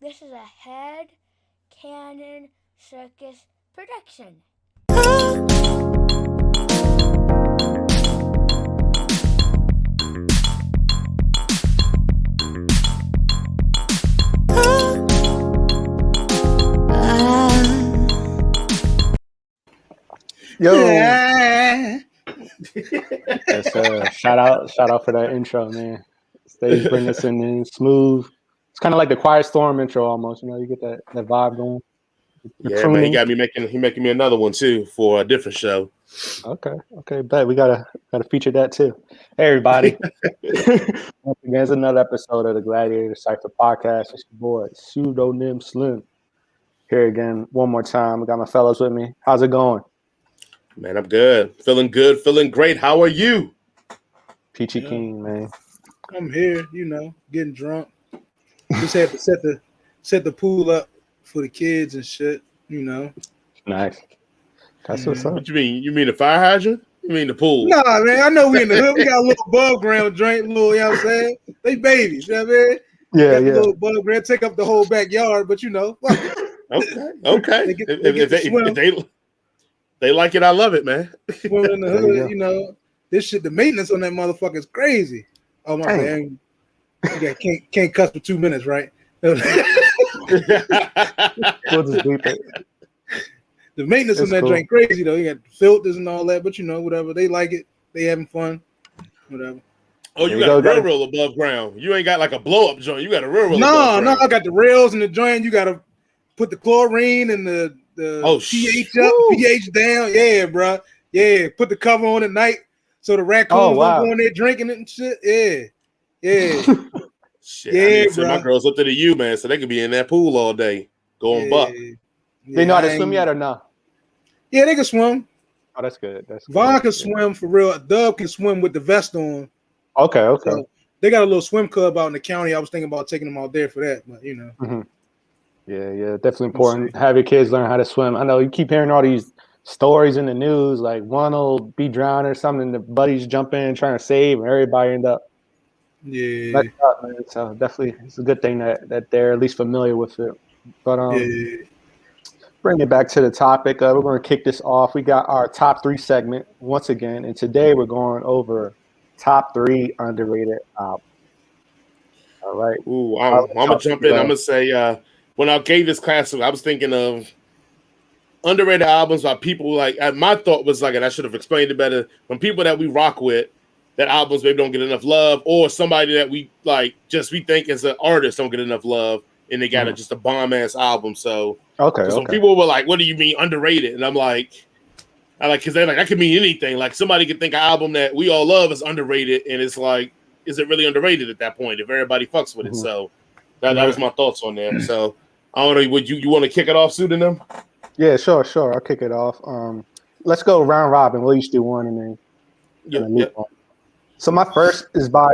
This is a Head Cannon Circus production. Yo, yes, shout out for that intro, man. Stage bring us in smooth. It's kind of like the Quiet Storm intro almost. You know, you get that vibe going. Yeah, man, he making me another one too for a different show. Okay, bet we gotta feature that too. Hey, everybody! Once again, it's another episode of the Gladiator Cypher podcast. It's your boy Pseudonym Slim here again one more time. I got my fellows with me. How's it going? Man, I'm good, feeling great. How are you? Peachy King, man. I'm here, getting drunk. Just had to set the pool up for the kids and shit, Nice. That's what's up. What you mean? You mean the fire hydrant? You mean the pool? Nah, man, I know we in the hood. We got a little above ground drink, you know what I'm saying? They babies, you know what I mean? Yeah. A little above ground, take up the whole backyard, but Okay. If they like it, I love it, man. Swim in the hood, this shit, the maintenance on that motherfucker is crazy. Oh my man, can't cuss for 2 minutes, right? We'll just bleep it. The maintenance on that drink crazy though. You got filters and all that, but whatever. They like it. They having fun. Whatever. Oh, you got a real above ground. You ain't got like a blow up joint. You got a real. No, I got the rails in the joint. You got to put the chlorine and the pH up, pH down. Yeah, bro. Yeah, put the cover on at night so the raccoons don't go in there drinking it and shit. Yeah. Shit, I need to send my girls up to the U, man, so they can be in that pool all day going buck. Yeah, they know how to swim yet or no? Yeah, they can swim. Oh, that's good. Vaughn can swim for real. Dub can swim with the vest on. Okay. So they got a little swim club out in the county. I was thinking about taking them out there for that, but Mm-hmm. Yeah, definitely important. Have your kids learn how to swim. I know you keep hearing all these stories in the news, like one will be drowned or something, the buddies jump in trying to save, and everybody end up. Yeah. Up, man. So definitely, it's a good thing that they're at least familiar with it. But bring it back to the topic. We're going to kick this off. We got our top 3 segment once again, and today we're going over top 3 underrated albums. All right. Ooh, I'm gonna jump in. I'm gonna say. When I gave this class, I was thinking of underrated albums by people like. My thought was like, and I should have explained it better. When people that we rock with, that albums maybe don't get enough love, or somebody that we like, we think as an artist don't get enough love, and they got just a bomb ass album. So some people were like, "What do you mean underrated?" And I'm like, because they're like, that could mean anything. Like somebody could think an album that we all love is underrated, and it's like, is it really underrated at that point if everybody fucks with it? So that was my thoughts on there. So. I don't know. Would you want to kick it off, Pseudonym? Yeah, sure. I'll kick it off. Let's go round robin. We'll each do one and then. Yeah. So my first is by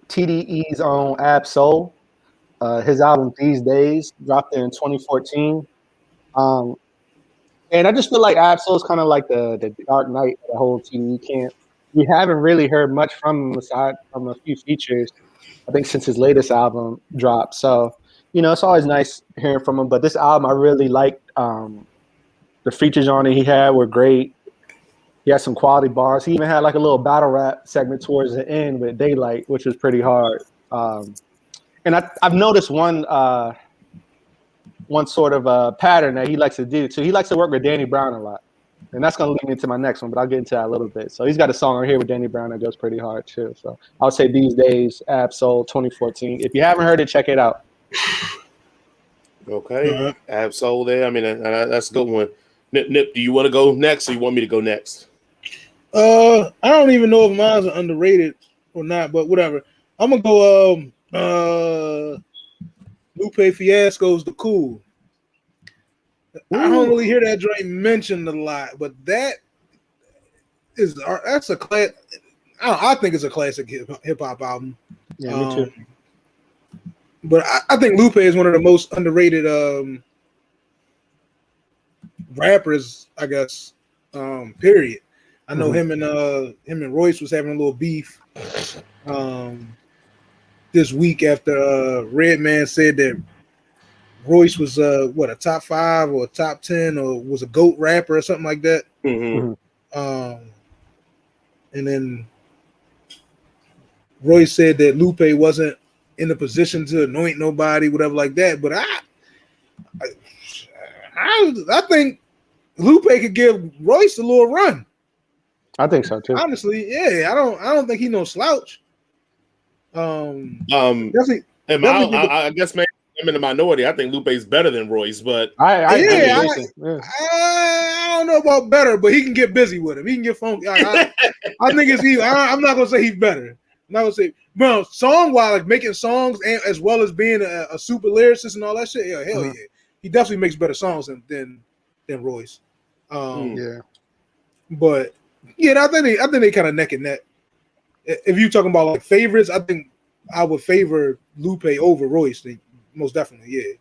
TDE's own Ab Soul. His album These Days dropped in 2014. And I just feel like Ab Soul is kind of like the Dark Knight of the whole TDE camp. We haven't really heard much from him aside from a few features, I think, since his latest album dropped. So. It's always nice hearing from him, but this album I really liked. The features on it he had were great. He had some quality bars. He even had like a little battle rap segment towards the end with Daylight, which was pretty hard. And I've noticed one sort of pattern that he likes to do. So he likes to work with Danny Brown a lot. And that's going to lead me into my next one, but I'll get into that a little bit. So he's got a song right here with Danny Brown that goes pretty hard too. So I would say These Days, Ab Soul, 2014. If you haven't heard it, check it out. Okay, Ab Soul there. I mean, that's a good one. Nip, do you want to go next, or you want me to go next? I don't even know if mine's are underrated or not, but whatever. I'm gonna go. Lupe Fiasco's The Cool. I don't really hear that joint mentioned a lot, but that's a class. I think it's a classic hip hop album. Yeah, me too. But I think Lupe is one of the most underrated rappers, I guess. Period. I know him and Royce was having a little beef this week after Redman said that Royce was a top 5 or a top 10 or was a GOAT rapper or something like that. Mm-hmm. And then Royce said that Lupe wasn't in a position to anoint nobody, whatever like that. But I think Lupe could give Royce a little run. I think so too. Honestly, yeah, I don't think he no slouch. Definitely. I guess maybe I'm in the minority. I think Lupe's better than Royce, but I don't know about better, but he can get busy with him. He can get funky. I think it's he. I'm not gonna say he's better. I'm not gonna say, bro, song wise, like making songs and as well as being a super lyricist and all that shit. Yeah, hell yeah, he definitely makes better songs than Royce. Yeah, but yeah, I think they kind of neck and neck. If you're talking about like favorites, I think I would favor Lupe over Royce. Most definitely, yeah.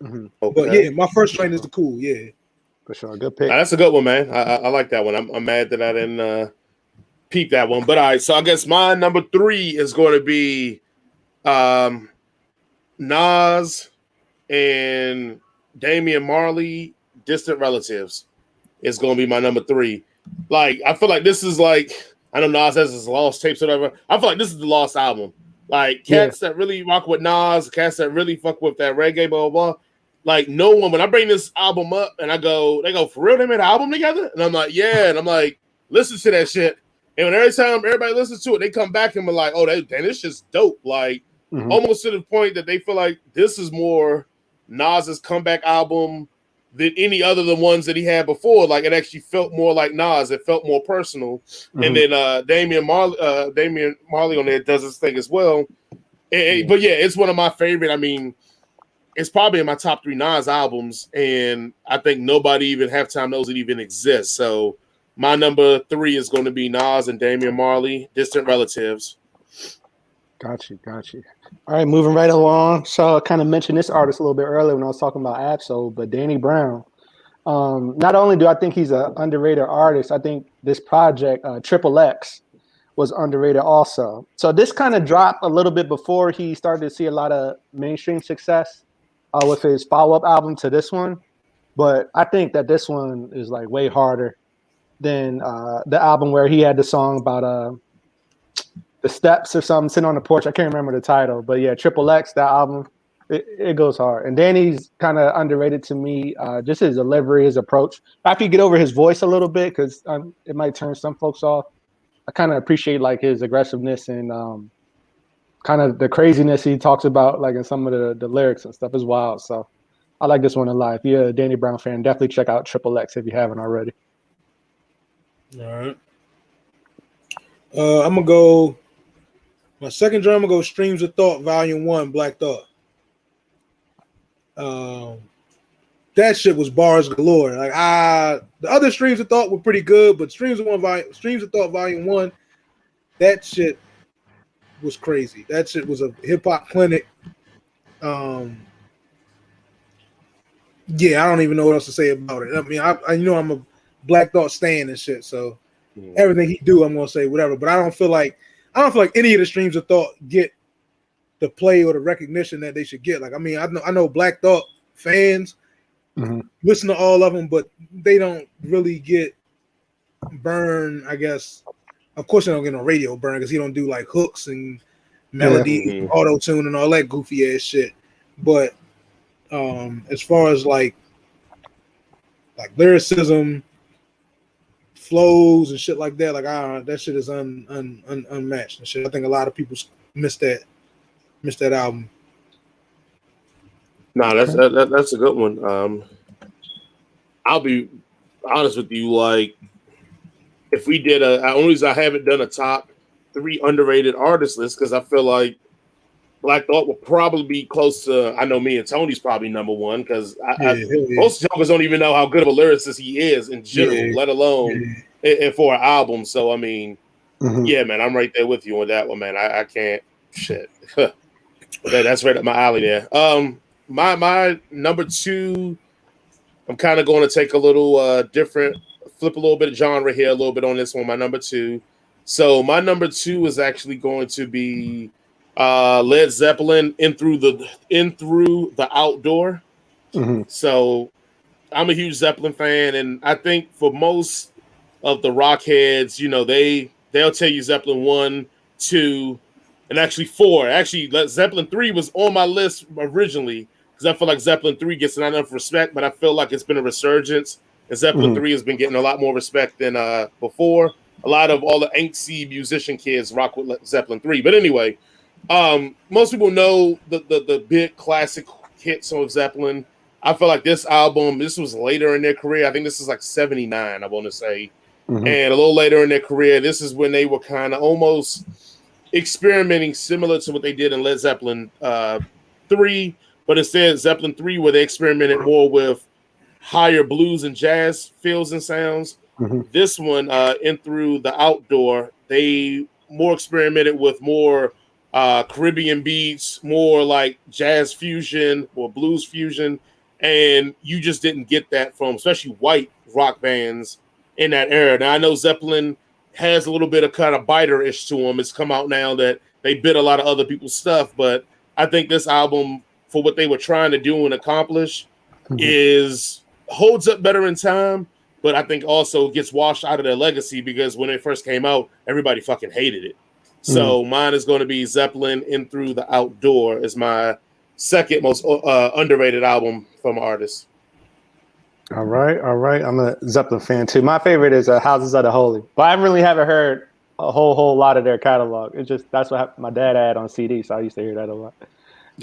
Okay. But yeah, my first train is the cool, yeah. For sure, good pick. That's a good one, man. I like that one. I'm mad that I didn't peep that one. But all right, so I guess my number 3 is going to be Nas and Damian Marley, Distant Relatives. Is going to be my number 3. Like, I feel like this is like, I know Nas has his lost tapes or whatever. I feel like this is the lost album. Like, cats that really rock with Nas, cats that really fuck with that reggae, blah, blah, blah. Like, no one, when I bring this album up and they go, for real, they made an album together? And I'm like, yeah. And I'm like, listen to that shit. And when every time everybody listens to it, they come back and be like, oh, damn, this shit's dope. Like, almost to the point that they feel like this is more Nas's comeback album than any other than ones that he had before. Like, it actually felt more like Nas. It felt more personal. And then Damian Marley on there does his thing as well. But yeah, it's one of my favorite. I mean, it's probably in my top 3 Nas albums, and I think nobody even halftime knows it even exists. So my number 3 is going to be Nas and Damian Marley, Distant Relatives. Got you. All right, moving right along. So I kind of mentioned this artist a little bit earlier when I was talking about Absol, but Danny Brown. Not only do I think he's an underrated artist, I think this project, Triple X, was underrated also. So this kind of dropped a little bit before he started to see a lot of mainstream success with his follow-up album to this one. But I think that this one is like way harder than the album where he had the song about the steps or something, sitting on the porch. I can't remember the title, but yeah, Triple X, that album, it goes hard. And Danny's kind of underrated to me, just his delivery, his approach. After you get over his voice a little bit, because it might turn some folks off, I kind of appreciate like his aggressiveness and kind of the craziness he talks about, like in some of the lyrics and stuff is wild. So I like this one a lot. If you're a Danny Brown fan, definitely check out Triple X if you haven't already. All right. I'm going to go. My second drum, I'm going to go Streams of Thought, Volume 1, Black Thought. That shit was bars galore. Like the other Streams of Thought were pretty good, but Streams of Thought Volume 1, that shit was crazy. That shit was a hip hop clinic. Yeah, I don't even know what else to say about it. I mean, I know I'm a Black Thought stan and shit, so everything he do, I'm gonna say whatever. But I don't feel like any of the Streams of Thought get the play or the recognition that they should get. Like, I mean, I know Black Thought fans listen to all of them, but they don't really get burn. I guess, of course, they don't get no radio burn because he don't do like hooks and melody, auto tune, and all that goofy ass shit. But as far as like lyricism, flows and shit like that, like that shit is unmatched and shit. I think a lot of people missed that album. No, that's a good one. I'll be honest with you, like if we did only reason I haven't done a top 3 underrated artist list because I feel like Black Thought will probably be close to. I know me and Tony's probably number 1 because most jokers don't even know how good of a lyricist he is in general, let alone for an album. So I mean, yeah, man, I'm right there with you on that one, man. I can't shit. That's right up my alley there. My number 2, I'm kind of going to take a little different, flip a little bit of genre here, a little bit on this one. My number 2. So my number 2 is actually going to be Led Zeppelin, In Through the Outdoor. Mm-hmm. So I'm a huge Zeppelin fan, and I think for most of the rock heads, they'll tell you Zeppelin 1, 2, and actually 4. Actually, Zeppelin 3 was on my list originally because I feel like Zeppelin 3 gets not enough respect, but I feel like it's been a resurgence, and Zeppelin 3 has been getting a lot more respect than before. A lot of all the angsty musician kids rock with Zeppelin 3. But anyway, most people know the big classic hits of Zeppelin. I feel like this was later in their career. I think this is like 79, I want to say. Mm-hmm. And a little later in their career, this is when they were kind of almost experimenting similar to what they did in Led Zeppelin 3, but instead Zeppelin 3, where they experimented more with higher blues and jazz feels and sounds. Mm-hmm. This one, In Through the Outdoor, they more experimented with more Caribbean beats, more like jazz fusion or blues fusion, and you just didn't get that from especially white rock bands in that era. Now I know Zeppelin has a little bit of kind of biter-ish to them. It's come out now that they bit a lot of other people's stuff, but I think this album, for what they were trying to do and accomplish, holds up better in time, but I think also gets washed out of their legacy because when it first came out, everybody fucking hated it. So mine is going to be Zeppelin In Through the Outdoor is my second most underrated album from artists. All right. I'm a Zeppelin fan too. My favorite is Houses of the Holy, but I really haven't heard a whole lot of their catalog. It's just that's what my dad had on CD, so I used to hear that a lot.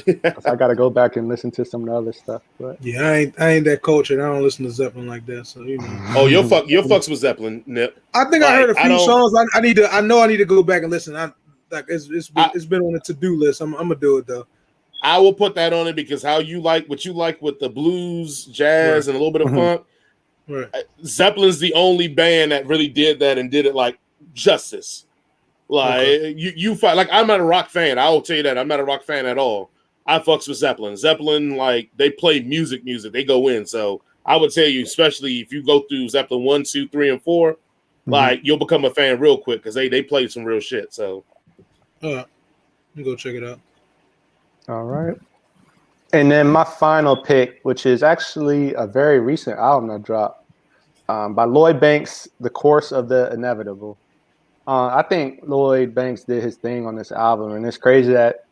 So I got to go back and listen to some of the other stuff. But yeah, I ain't that cultured. I don't listen to Zeppelin like that. So Oh, your fucks with Zeppelin, Nip. I think I heard a few songs. I need to go back and listen. It's been on the to-do list. I'm gonna do it though. I will put that on it because what you like with the blues, jazz, and a little bit of funk. Right. Zeppelin's the only band that really did that and did it like justice. Like you fight. Like I'm not a rock fan. I will tell you that I'm not a rock fan at all. I fucks with Zeppelin. Zeppelin, like they play music. They go in. So I would tell you, especially if you go through Zeppelin 1, 2, 3, and 4, like you'll become a fan real quick because they play some real shit. So, all right, let me go check it out. All right. And then my final pick, which is actually a very recent album that dropped by Lloyd Banks, The Course of the Inevitable. I think Lloyd Banks did his thing on this album, and it's crazy that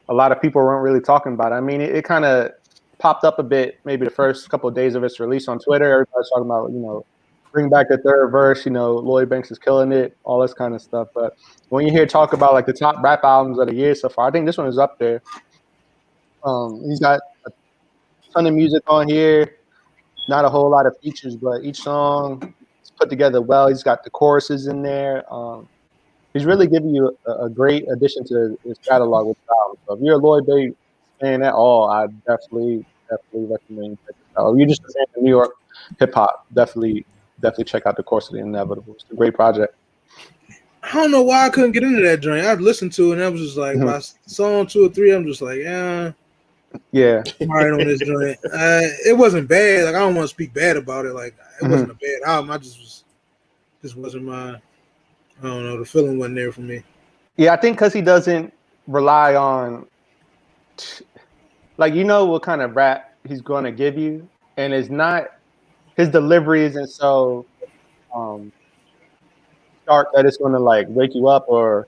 a lot of people weren't really talking about it. I mean, it kind of popped up a bit maybe the first couple of days of its release on Twitter. Everybody's talking about, bring back the third verse, Lloyd Banks is killing it, all this kind of stuff. But when you hear talk about like the top rap albums of the year so far, I think this one is up there. He's got a ton of music on here, not a whole lot of features, but each song is put together well. He's got the choruses in there. He's really giving you a great addition to his catalog with the album. So if you're a Lloyd Banks fan at all, I definitely recommend you check it out. If you're just a fan of New York hip hop, definitely check out The Course of the Inevitable. It's a great project. I don't know why I couldn't get into that joint. I'd listened to it and I was just like, by song 2 or 3, I'm just like, yeah. I'm right on this joint. It wasn't bad. Like I don't want to speak bad about it. Like it wasn't a bad album. I just wasn't my. I don't know. The feeling wasn't there for me. Yeah, I think because he doesn't rely on, what kind of rap he's going to give you, and it's not his delivery isn't so stark that it's going to like wake you up or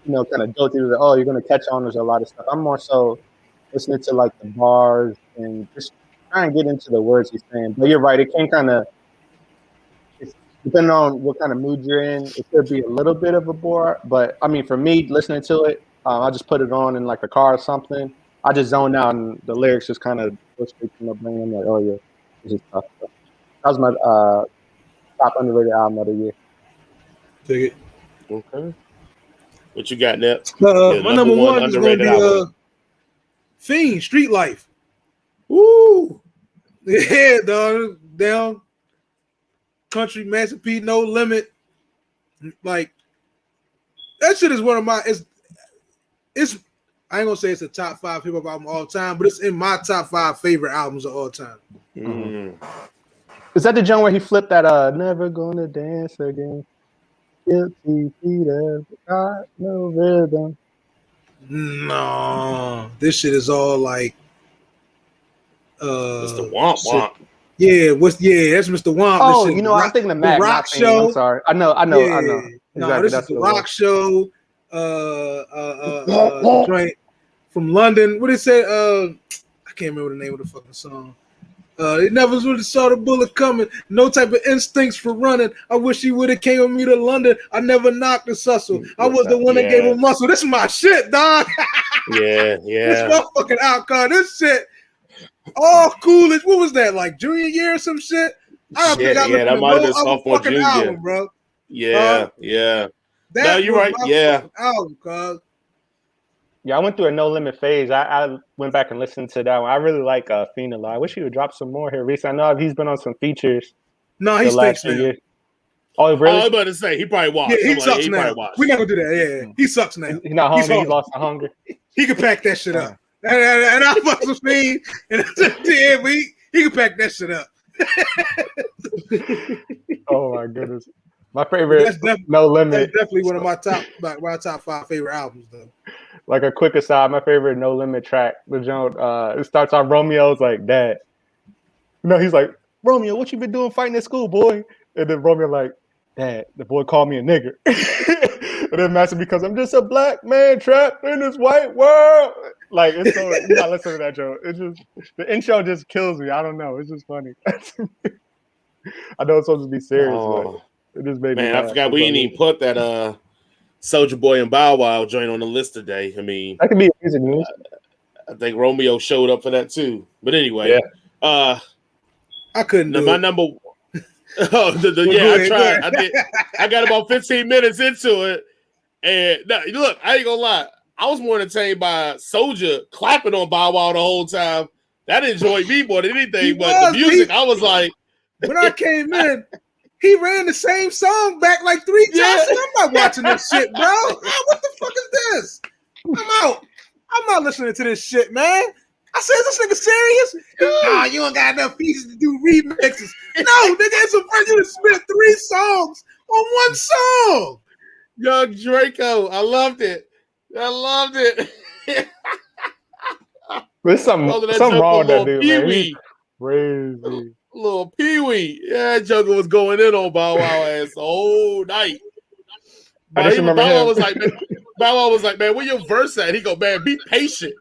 kind of go through you're going to catch on. There's a lot of stuff. I'm more so listening to like the bars and just trying to get into the words he's saying. But you're right, it can kind of, depending on what kind of mood you're in, it could be a little bit of a bore. But I mean, for me, listening to it, I just put it on in like a car or something. I just zone out and the lyrics just kind of go straight to my brain. I'm like, oh yeah, this is tough. So that was my top underrated album of the year. Take it. Okay. What you got, Nep? My number one is going to be Fiend, Street Life. Woo! Yeah, dog. Down. Country Masterpiece, No Limit. Like, that shit is one of my, it's I ain't gonna say it's a top 5 hip hop album of all time, but it's in my top 5 favorite albums of all time. Is that the joint where he flipped that never gonna dance again? Guilty feet have got no rhythm. No, this shit is all like Mr. Womp shit. Womp. Yeah, that's Mr. Womp. Oh, This shit, I'm thinking of the Mac, Rock not Fiend. I'm Show. sorry. I know. No, Exactly. this is That's the what it Rock Show. The joint from London. What did it say? I can't remember the name of the fucking song. They never really saw the bullet coming. No type of instincts for running. I wish he would have came with me to London. I never knocked the Cecil. I was the one that gave him muscle. This is my shit, dog. Yeah. This my fucking outcome. This shit. All coolest. What was that? Like junior year or some shit? I don't think I listened to no other fucking album, bro. Yeah. That you're was right. my fucking album, cuz. Yeah, I went through a No Limit phase. I went back and listened to that one. I really like Fiend a lot. I wish he would drop some more here recently. I know he's been on some features. No, he stinks now. Years. Oh, really? I was about to say he probably watched. Yeah, he sucks now. We're not gonna do that. Yeah. He sucks now. He's not hungry. He lost the hunger. He can pack that shit up. And I fuck with Fiend. And he can pack that shit up. Oh my goodness. My favorite No Limit. That's definitely one of my top 5 favorite albums, though. Like a quick aside, my favorite No Limit track, the joint, it starts off Romeo's like, Dad. He's like, Romeo, what you been doing fighting at school, boy? And then Romeo like, Dad, the boy called me a nigger. And then Master because I'm just a black man trapped in this white world. Like, it's so, you gotta listen to that joke. It's just, the intro just kills me. I don't know. It's just funny. I know it's supposed to be serious, but it just made me laugh. I forgot we didn't even put that Soulja Boy and Bow Wow joint on the list today. I mean, that could be music news. I think Romeo showed up for that too. But anyway, I couldn't do my it. number. I tried. I got about 15 minutes into it, and look, I ain't gonna lie. I was more entertained by Soulja clapping on Bow Wow the whole time. That enjoyed me more than anything. The music, I was like, when I came in. He ran the same song back like 3 times. Yeah. I'm not watching this shit, bro. What the fuck is this? I'm out. I'm not listening to this shit, man. I said, is this nigga serious? Nah, you ain't got enough pieces to do remixes. No, nigga, it's a first you to spit 3 songs on one song. Young Draco, I loved it. There's something wrong with that dude, man. He's crazy. Little Pee-wee. Yeah, that Joker was going in on Bow Wow ass the whole night. Bow Wow was like, man, where your verse at? He go, man, be patient.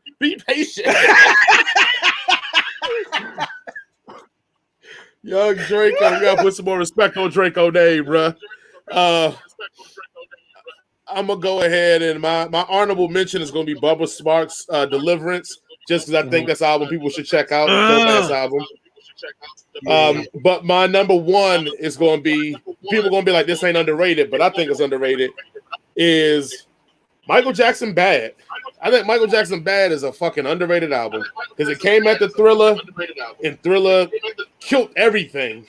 Young Draco, we gotta put some more respect on Draco name, bro. I'm gonna go ahead and my honorable mention is gonna be Bubba Sparks' Deliverance, just because I think that's an album people should check out. Dope ass album. But my number one is going to be, people are going to be like, this ain't underrated, but I think it's underrated, is Michael Jackson Bad. I think Michael Jackson Bad is a fucking underrated album because it came after Thriller, and Thriller killed everything.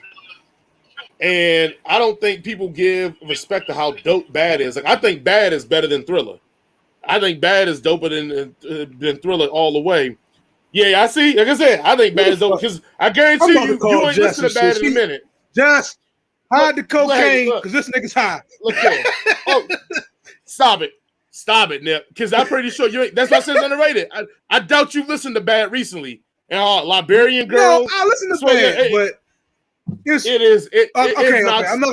And I don't think people give respect to how dope Bad is. Like, I think Bad is better than Thriller. I think Bad is doper than Thriller all the way. Yeah, I see. Like I said, I think Bad is dope because I guarantee you ain't listen to Bad in a minute. Just hide the cocaine because this nigga's high. Look there. Oh, stop it, Nip. Because I'm pretty sure you ain't. That's why I said it's underrated. I doubt you've listened to Bad recently. And Liberian Girl. No, I listen to Bad, but it is. Okay. I'm not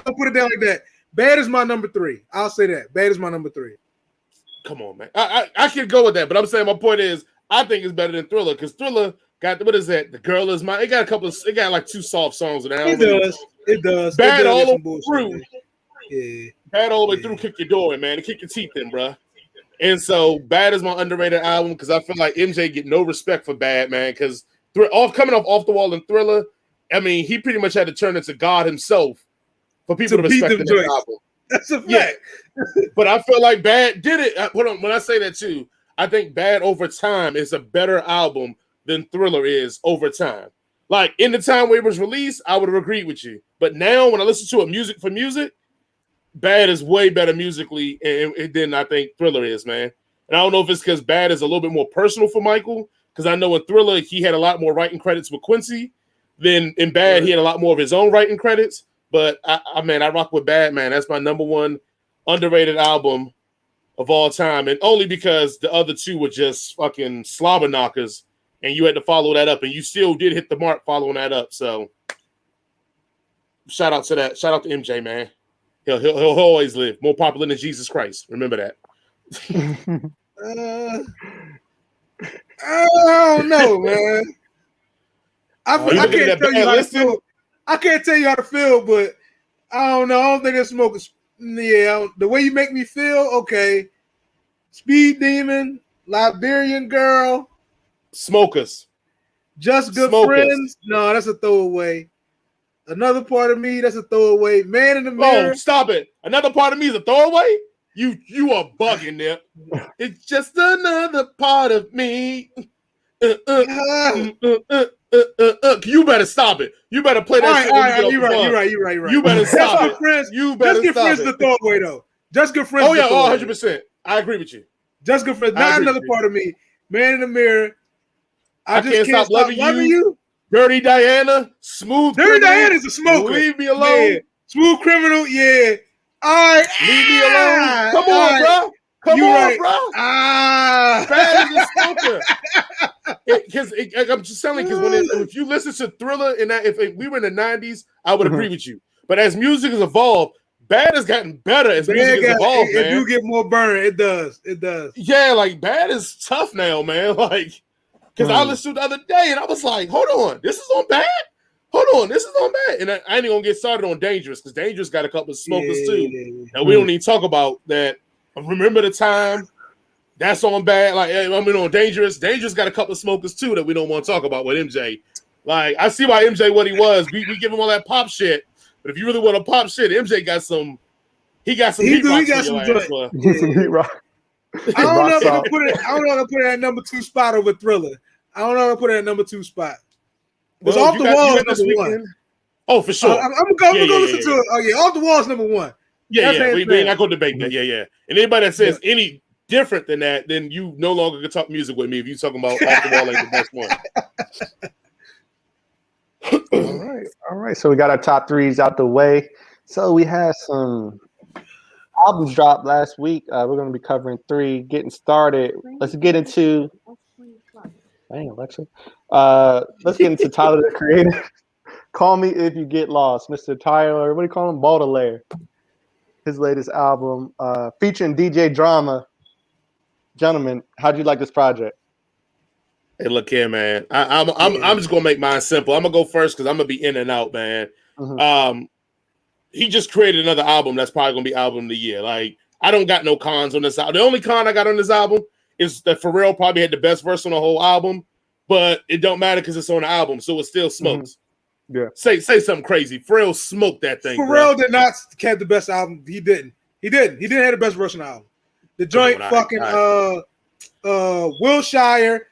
gonna put it down like that. Bad is my number 3. I'll say that. Bad is my number 3. Come on, man. I can go with that, but I'm saying my point is, I think it's better than Thriller because Thriller got, what is that? The Girl Is Mine. It got like 2 soft songs in there. It does. Bad all the way through. Yeah. Bad all the way through. Kick your door in, man. Kick your teeth in, bro. And so Bad is my underrated album because I feel like MJ get no respect for Bad, man. Because coming off the wall and Thriller, I mean, he pretty much had to turn into God himself for people to respect the album. That's a fact. Yeah. But I feel like Bad did it. When I say that too, I think Bad over time is a better album than Thriller is over time. Like in the time where it was released, I would have agreed with you. But now when I listen to it music for music, Bad is way better musically than I think Thriller is, man. And I don't know if it's because Bad is a little bit more personal for Michael, because I know in Thriller he had a lot more writing credits with Quincy. Then in Bad he had a lot more of his own writing credits. But I rock with Bad, man. That's my number one underrated album of all time, and only because the other two were just fucking slobber knockers, and you had to follow that up, and you still did hit the mark following that up. So, shout out to that. Shout out to MJ, man. He'll always live. More popular than Jesus Christ. Remember that. I don't know, man. I can't tell you how to feel. I can't tell you how to feel, but I don't know. I don't think it's smoking. Yeah, the way you make me feel, okay. Speed Demon, Liberian Girl, Smokers, Just Good Friends. No, that's a throwaway. Another Part of Me, that's a throwaway. Man in the Mirror. Oh, stop it! Another Part of Me is a throwaway. You are bugging there. It's just another part of me. You better stop it. You better play that shit. You're right. You better stop it. Friends, you better Just Good stop Friends it. is the throwaway though. Just Good Friends. Oh yeah, 100%. I agree with you. Just Good Friends. Not Another Part of Me. Man in the Mirror. I just can't stop loving you. Dirty Diana. Smooth. Dirty Diana is a smoker. Leave me alone. Yeah. Smooth Criminal. Yeah. All right. Leave me alone. Come on, bro. Come on, bro. Bad as a smoker. I'm just telling you, because if you listen to Thriller and that, if we were in the 90s, I would agree with you. But as music has evolved, Bad has gotten better as music has evolved, man. If you get more burn, it does. It does. Yeah, like Bad is tough now, man. Like, because I listened to it the other day and I was like, hold on, this is on Bad? Hold on, this is on Bad. And I ain't gonna get started on Dangerous, because Dangerous got a couple of smokers too. And we don't even talk about that. Remember the time? That's on Bad. Like, I mean, on Dangerous. Dangerous got a couple of smokers too that we don't want to talk about with MJ. Like, I see why MJ what he was. We give him all that pop shit. But if you really want to pop shit, MJ got some. He got some. He got some heat rock. I don't know if I put it. I don't know if I put it at number 2 spot over Thriller. I don't know if I put it at nume 2 spot. Because Off the Wall is number 1. Oh, for sure. I'm gonna go listen to it. Oh yeah, Off the Wall is number 1. Yeah. We ain't not gonna debate that. Yeah. And anybody that says any different than that, then you no longer can talk music with me if you talking about Off the Wall ain't the best one. All right. So we got our top 3s out the way. So we had some albums dropped last week. We're going to be covering 3. Getting started. Let's get into. Dang, Alexa. Let's get into Tyler the Creator. Call Me If You Get Lost, Mr. Tyler. What do you call him? Baudelaire. His latest album, featuring DJ Drama. Gentlemen, how'd you like this project? Hey, look here, man. I'm just gonna make mine simple. I'm gonna go first because I'm gonna be in and out, man. He just created another album that's probably gonna be album of the year. Like, I don't got no cons on this album. The only con I got on this album is that Pharrell probably had the best verse on the whole album, but it don't matter because it's on the album, so it still smokes. Yeah. Say something crazy. Pharrell smoked that thing. Pharrell did not have the best album. He didn't. He didn't have the best verse on the album. The joint Wilshire.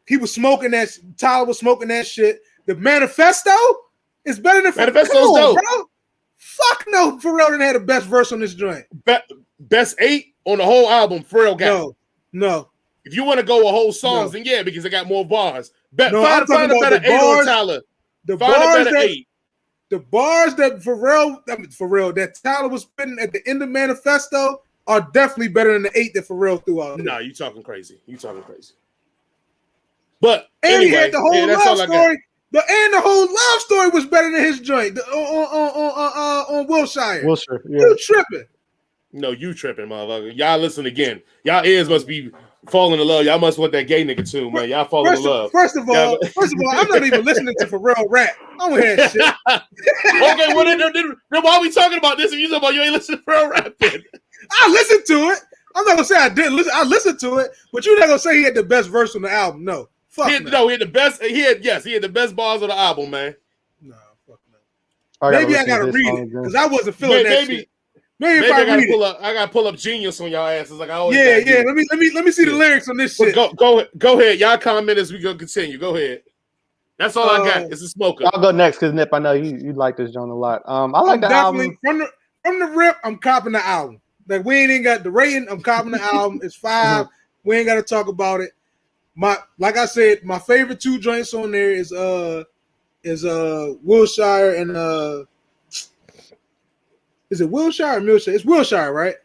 He was smoking that. Tyler was smoking that shit. The Manifesto is better than Manifesto's dope, bro. Fuck no, Pharrell didn't have the best verse on this joint. Best 8 on the whole album. Pharrell got no. If you want to go a whole songs, then yeah, because they got more bars. Find a better 8 on Tyler. The bars that Pharrell that Tyler was spitting at the end of Manifesto are definitely better than the 8 that Pharrell threw out. No, you talking crazy. But and anyway, he had the whole love story. The whole love story was better than his joint on Wilshire. Yeah. You tripping? No, you tripping, motherfucker. Y'all listen again. Y'all ears must be falling in love. Y'all must want that gay nigga tune, man. Y'all falling in love. First of all, I'm not even listening to Pharrell rap. I don't hear shit. Okay, well then why are we talking about this? If you talking about you ain't listening to Pharrell rap then? I listened to it. I'm not gonna say I didn't listen. I listened to it, but you're not gonna say he had the best verse on the album. No. Fuck no. He had the best. He had the best bars of the album, man. No, fuck no. Maybe I gotta read it because I wasn't feeling that shit. Maybe if I gotta pull up, I gotta pull up Genius on y'all asses like I always. Yeah. Let me see the lyrics on this shit. Go ahead. Y'all comment as we go continue. Go ahead. That's all I got. It's a smoker. I'll go next because Nip, I know you like this joint a lot. I like the album from the rip. I'm copping the album. Like we ain't got the rating. I'm copping the album. It's 5. We ain't got to talk about it. Like I said, my favorite 2 joints on there is Wilshire and is it Wilshire or Milshire? It's Wilshire, right?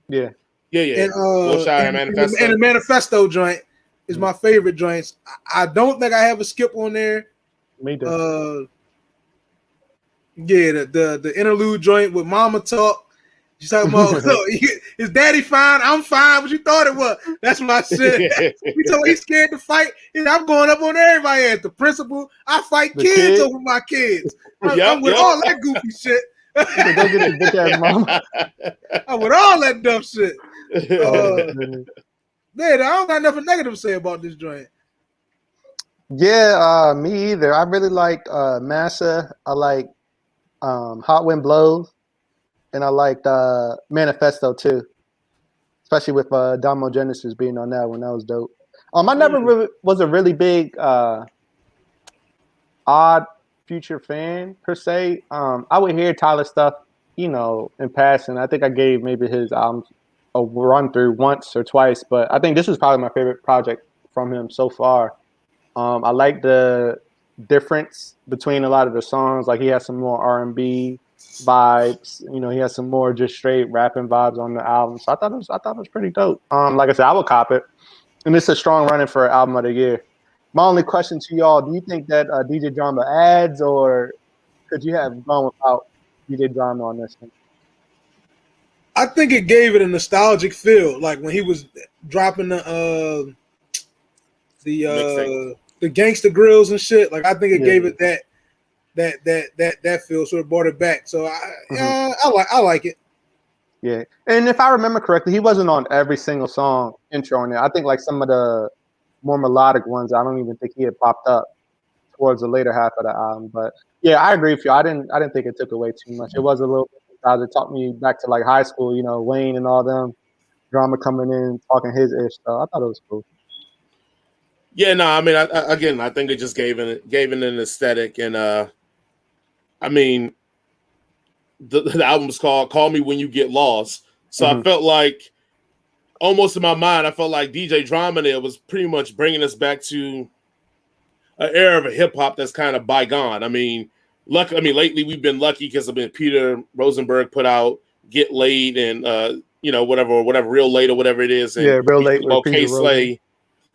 Yeah. Yeah. And Bullshire Manifesto. And the Manifesto joint is my favorite joints. I don't think I have a skip on there. Me too. Yeah, the interlude joint with Mama Talk. She's talking about, is daddy fine? I'm fine. What you thought it was? That's my shit. He told me he's scared to fight. And I'm going up on everybody as the principal. I fight kids over my kids. I'm with all that goofy shit. Go get your bitch ass mama. I'm with all that dumb shit. Man, I don't got nothing negative to say about this joint. Yeah, me either. I really liked Massa. I like Hot Wind Blows. And I liked Manifesto too, especially with Damo Genesis being on that one. That was dope. I never really was a really big Odd Future fan per se. I would hear Tyler stuff, in passing. I think I gave maybe his albums a run through once or twice, but I think this is probably my favorite project from him so far. I like the difference between a lot of the songs. Like he has some more R&B vibes, he has some more just straight rapping vibes on the album. So I thought it was pretty dope. Like I said, I would cop it, and it's a strong running for album of the year. My only question to y'all: do you think that DJ Drama adds, or could you have gone without DJ Drama on this one? I think it gave it a nostalgic feel, like when he was dropping the Gangsta Grills and shit. Like I think it gave it that feel, so it brought it back. So I like it. Yeah, and if I remember correctly, he wasn't on every single song intro on there. I think like some of the more melodic ones, I don't even think he had popped up towards the later half of the album. But yeah, I agree with you. I didn't think it took away too much. It was a little bit. It taught me back to like high school. Wayne and all them, Drama coming in talking his ish. So I thought it was cool. Yeah, no, I mean, I think it just gave it an aesthetic, and I mean, the album was called "Call Me When You Get Lost," so I felt like, almost in my mind, I felt like DJ Drama there was pretty much bringing us back to an era of hip hop that's kind of bygone. I mean, lately we've been lucky because Peter Rosenberg put out "Get Laid" and whatever, Real Late or whatever it is, and Real Late with K Slay.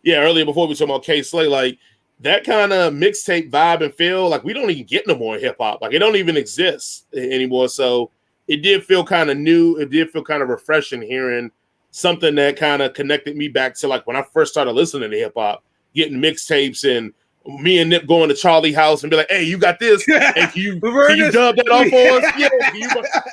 Yeah, earlier before we talked about K Slay, like that kind of mixtape vibe and feel, like we don't even get no more hip hop. Like it don't even exist anymore. So it did feel kind of new. It did feel kind of refreshing hearing something that kind of connected me back to like when I first started listening to hip hop, getting mixtapes, and me and Nip going to Charlie house and be like, "Hey, you got this? Hey, can you dub that off for us?" Yeah,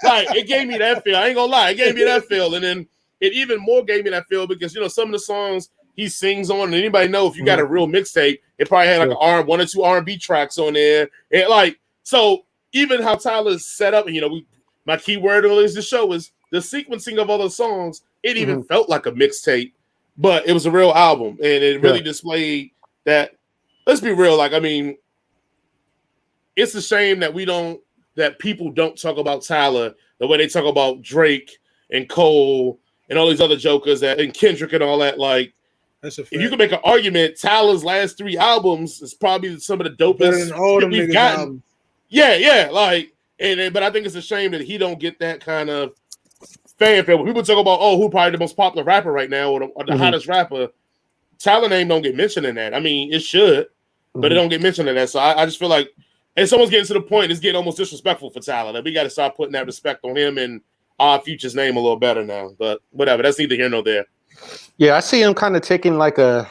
like it gave me that feel. I ain't gonna lie, it gave me that feel, and then it even more gave me that feel because some of the songs he sings on, and anybody know if you got a real mixtape, it probably had like one or two R&B tracks on there, and like so even how Tyler's set up, and my key word on this show is the sequencing of all the songs. It even felt like a mixtape, but it was a real album, and it really displayed that. Let's be real, like I mean, it's a shame that people don't talk about Tyler the way they talk about Drake and Cole and all these other jokers and Kendrick and all that. Like, that's a fact. If you can make an argument, Tyler's last 3 albums is probably some of the dopest we've gotten. Albums. Yeah, like, but I think it's a shame that he don't get that kind of fanfare. When people talk about, who probably the most popular rapper right now or the hottest rapper, Tyler name don't get mentioned in that. I mean, it should, but it don't get mentioned in that. So I just feel like, and someone's getting to the point, it's getting almost disrespectful for Tyler. That we got to start putting that respect on him and our Future's name a little better now. But whatever, that's neither here nor there. Yeah, I see him kind of taking like a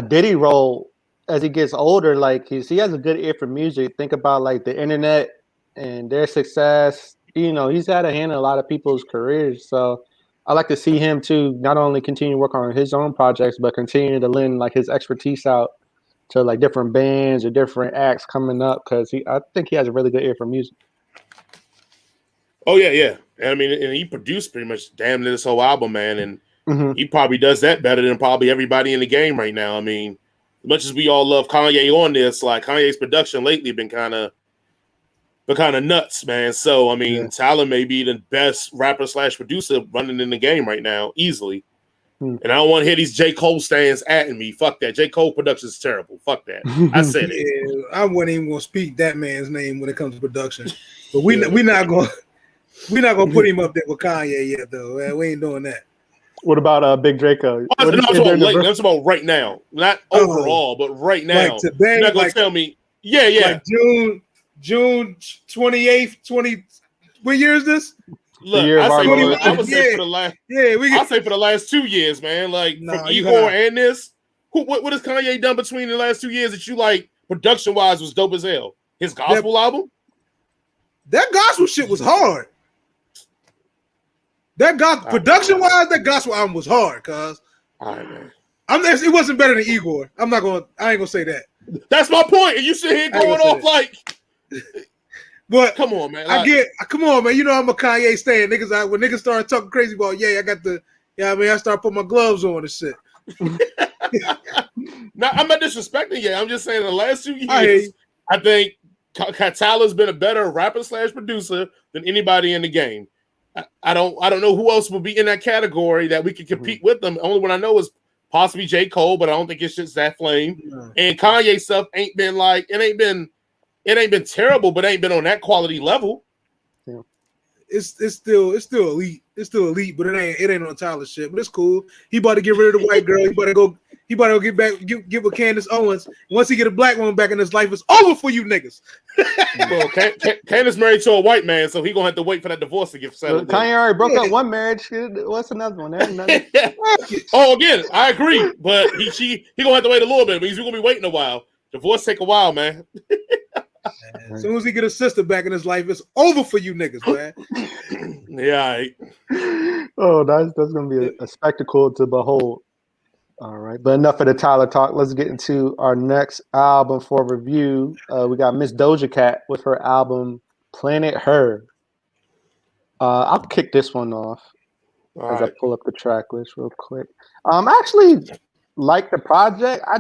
Diddy role as he gets older. Like he has a good ear for music. Think about like the internet and their success. He's had a hand in a lot of people's careers. So I like to see him too, not only continue to work on his own projects, but continue to lend like his expertise out to like different bands or different acts coming up. Because I think he has a really good ear for music. Oh yeah. I mean, and he produced pretty much damn near this whole album, man, and he probably does that better than probably everybody in the game right now. I mean, as much as we all love Kanye on this, like Kanye's production lately been kind of nuts, man. So I mean, Tyler may be the best rapper / producer running in the game right now, easily. And I don't want to hear these J. Cole stands at me. Fuck that. J. Cole production is terrible. Fuck that. I said it. Yeah, I wasn't even gonna speak that man's name when it comes to production, but we're not gonna put him up there with Kanye yet, though. Man. We ain't doing that. What about Big Draco? No, that's about late. That's about right now, not overall, but right now. Like today, you're not gonna tell me. Yeah. Like June 28th, 20. What year is this? Look, I would say for the last. Yeah, I'll say for the last 2 years, man. Like from Igor and this. What has Kanye done between the last 2 years that you like production wise was dope as hell? His gospel album. That gospel shit was hard. That production wise, that gospel album was hard, cuz. All right, man. It wasn't better than Igor. I ain't gonna say that. That's my point. And you sit here going off like. But come on, man. Come on, man. You know I'm a Kanye stan. When niggas start talking crazy about, I got the, I start putting my gloves on and shit. No, I'm not disrespecting you. I'm just saying the last 2 years, I think Tyler's been a better rapper / producer than anybody in the game. I don't know who else will be in that category that we can compete with them. The only one I know is possibly J. Cole, but I don't think it's just that flame. No. And Kanye stuff ain't been like it ain't been terrible, but it ain't been on that quality level. Yeah. It's still elite. It's still elite, but it ain't on Tyler shit. But it's cool. He about to get rid of the white girl. He about to go get with Candace Owens. Once he get a black woman back in his life, it's over for you niggas. Well, Candace married to a white man, so he gonna have to wait for that divorce to get settled. Kanye already broke up one marriage. What's another one? Again, I agree, but he gonna have to wait a little bit. It means we're gonna be waiting a while. Divorce take a while, man. As soon as he get a sister back in his life, it's over for you niggas, man. Yeah. Oh, that's gonna be a spectacle to behold. All right, but enough of the Tyler talk. Let's get into our next album for review. We got Miss Doja Cat with her album Planet Her. I'll kick this one off as I pull up the track list real quick. I actually like the project. I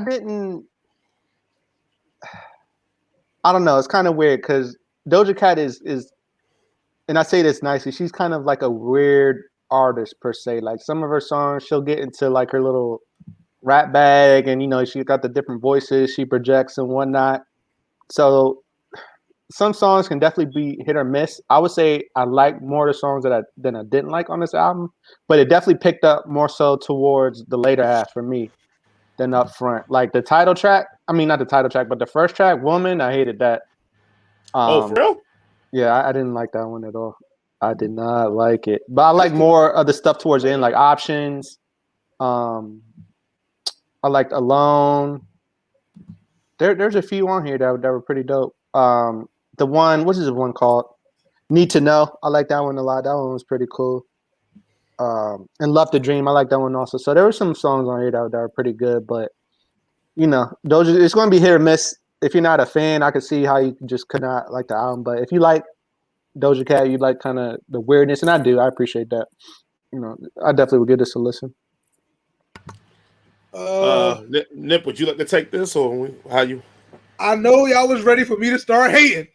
don't know. It's kind of weird because Doja Cat is, and I say this nicely, she's kind of like a weird artist per se. Like some of her songs, she'll get into like her little rap bag, and she got the different voices she projects and whatnot. So some songs can definitely be hit or miss. I would say I like more of the songs than I didn't like on this album, but it definitely picked up more so towards the later half for me than up front. Like the title track, not the title track, but the first track, Woman, I hated that. For real? Yeah, I didn't like that one at all. I did not like it. But I like more of the stuff towards the end, like Options. I liked Alone. There's a few on here that were pretty dope. The one, what is the one called? Need to Know. I like that one a lot. That one was pretty cool. And Love to Dream. I like that one also. So there were some songs on here that were pretty good, but Doja, it's going to be hit or miss. If you're not a fan, I could see how you just could not like the album. But if you like Doja Cat, you like kind of the weirdness, and I do. I appreciate that. I definitely would give this a listen. Nip, would you like to take this, or how you? I know y'all was ready for me to start hating.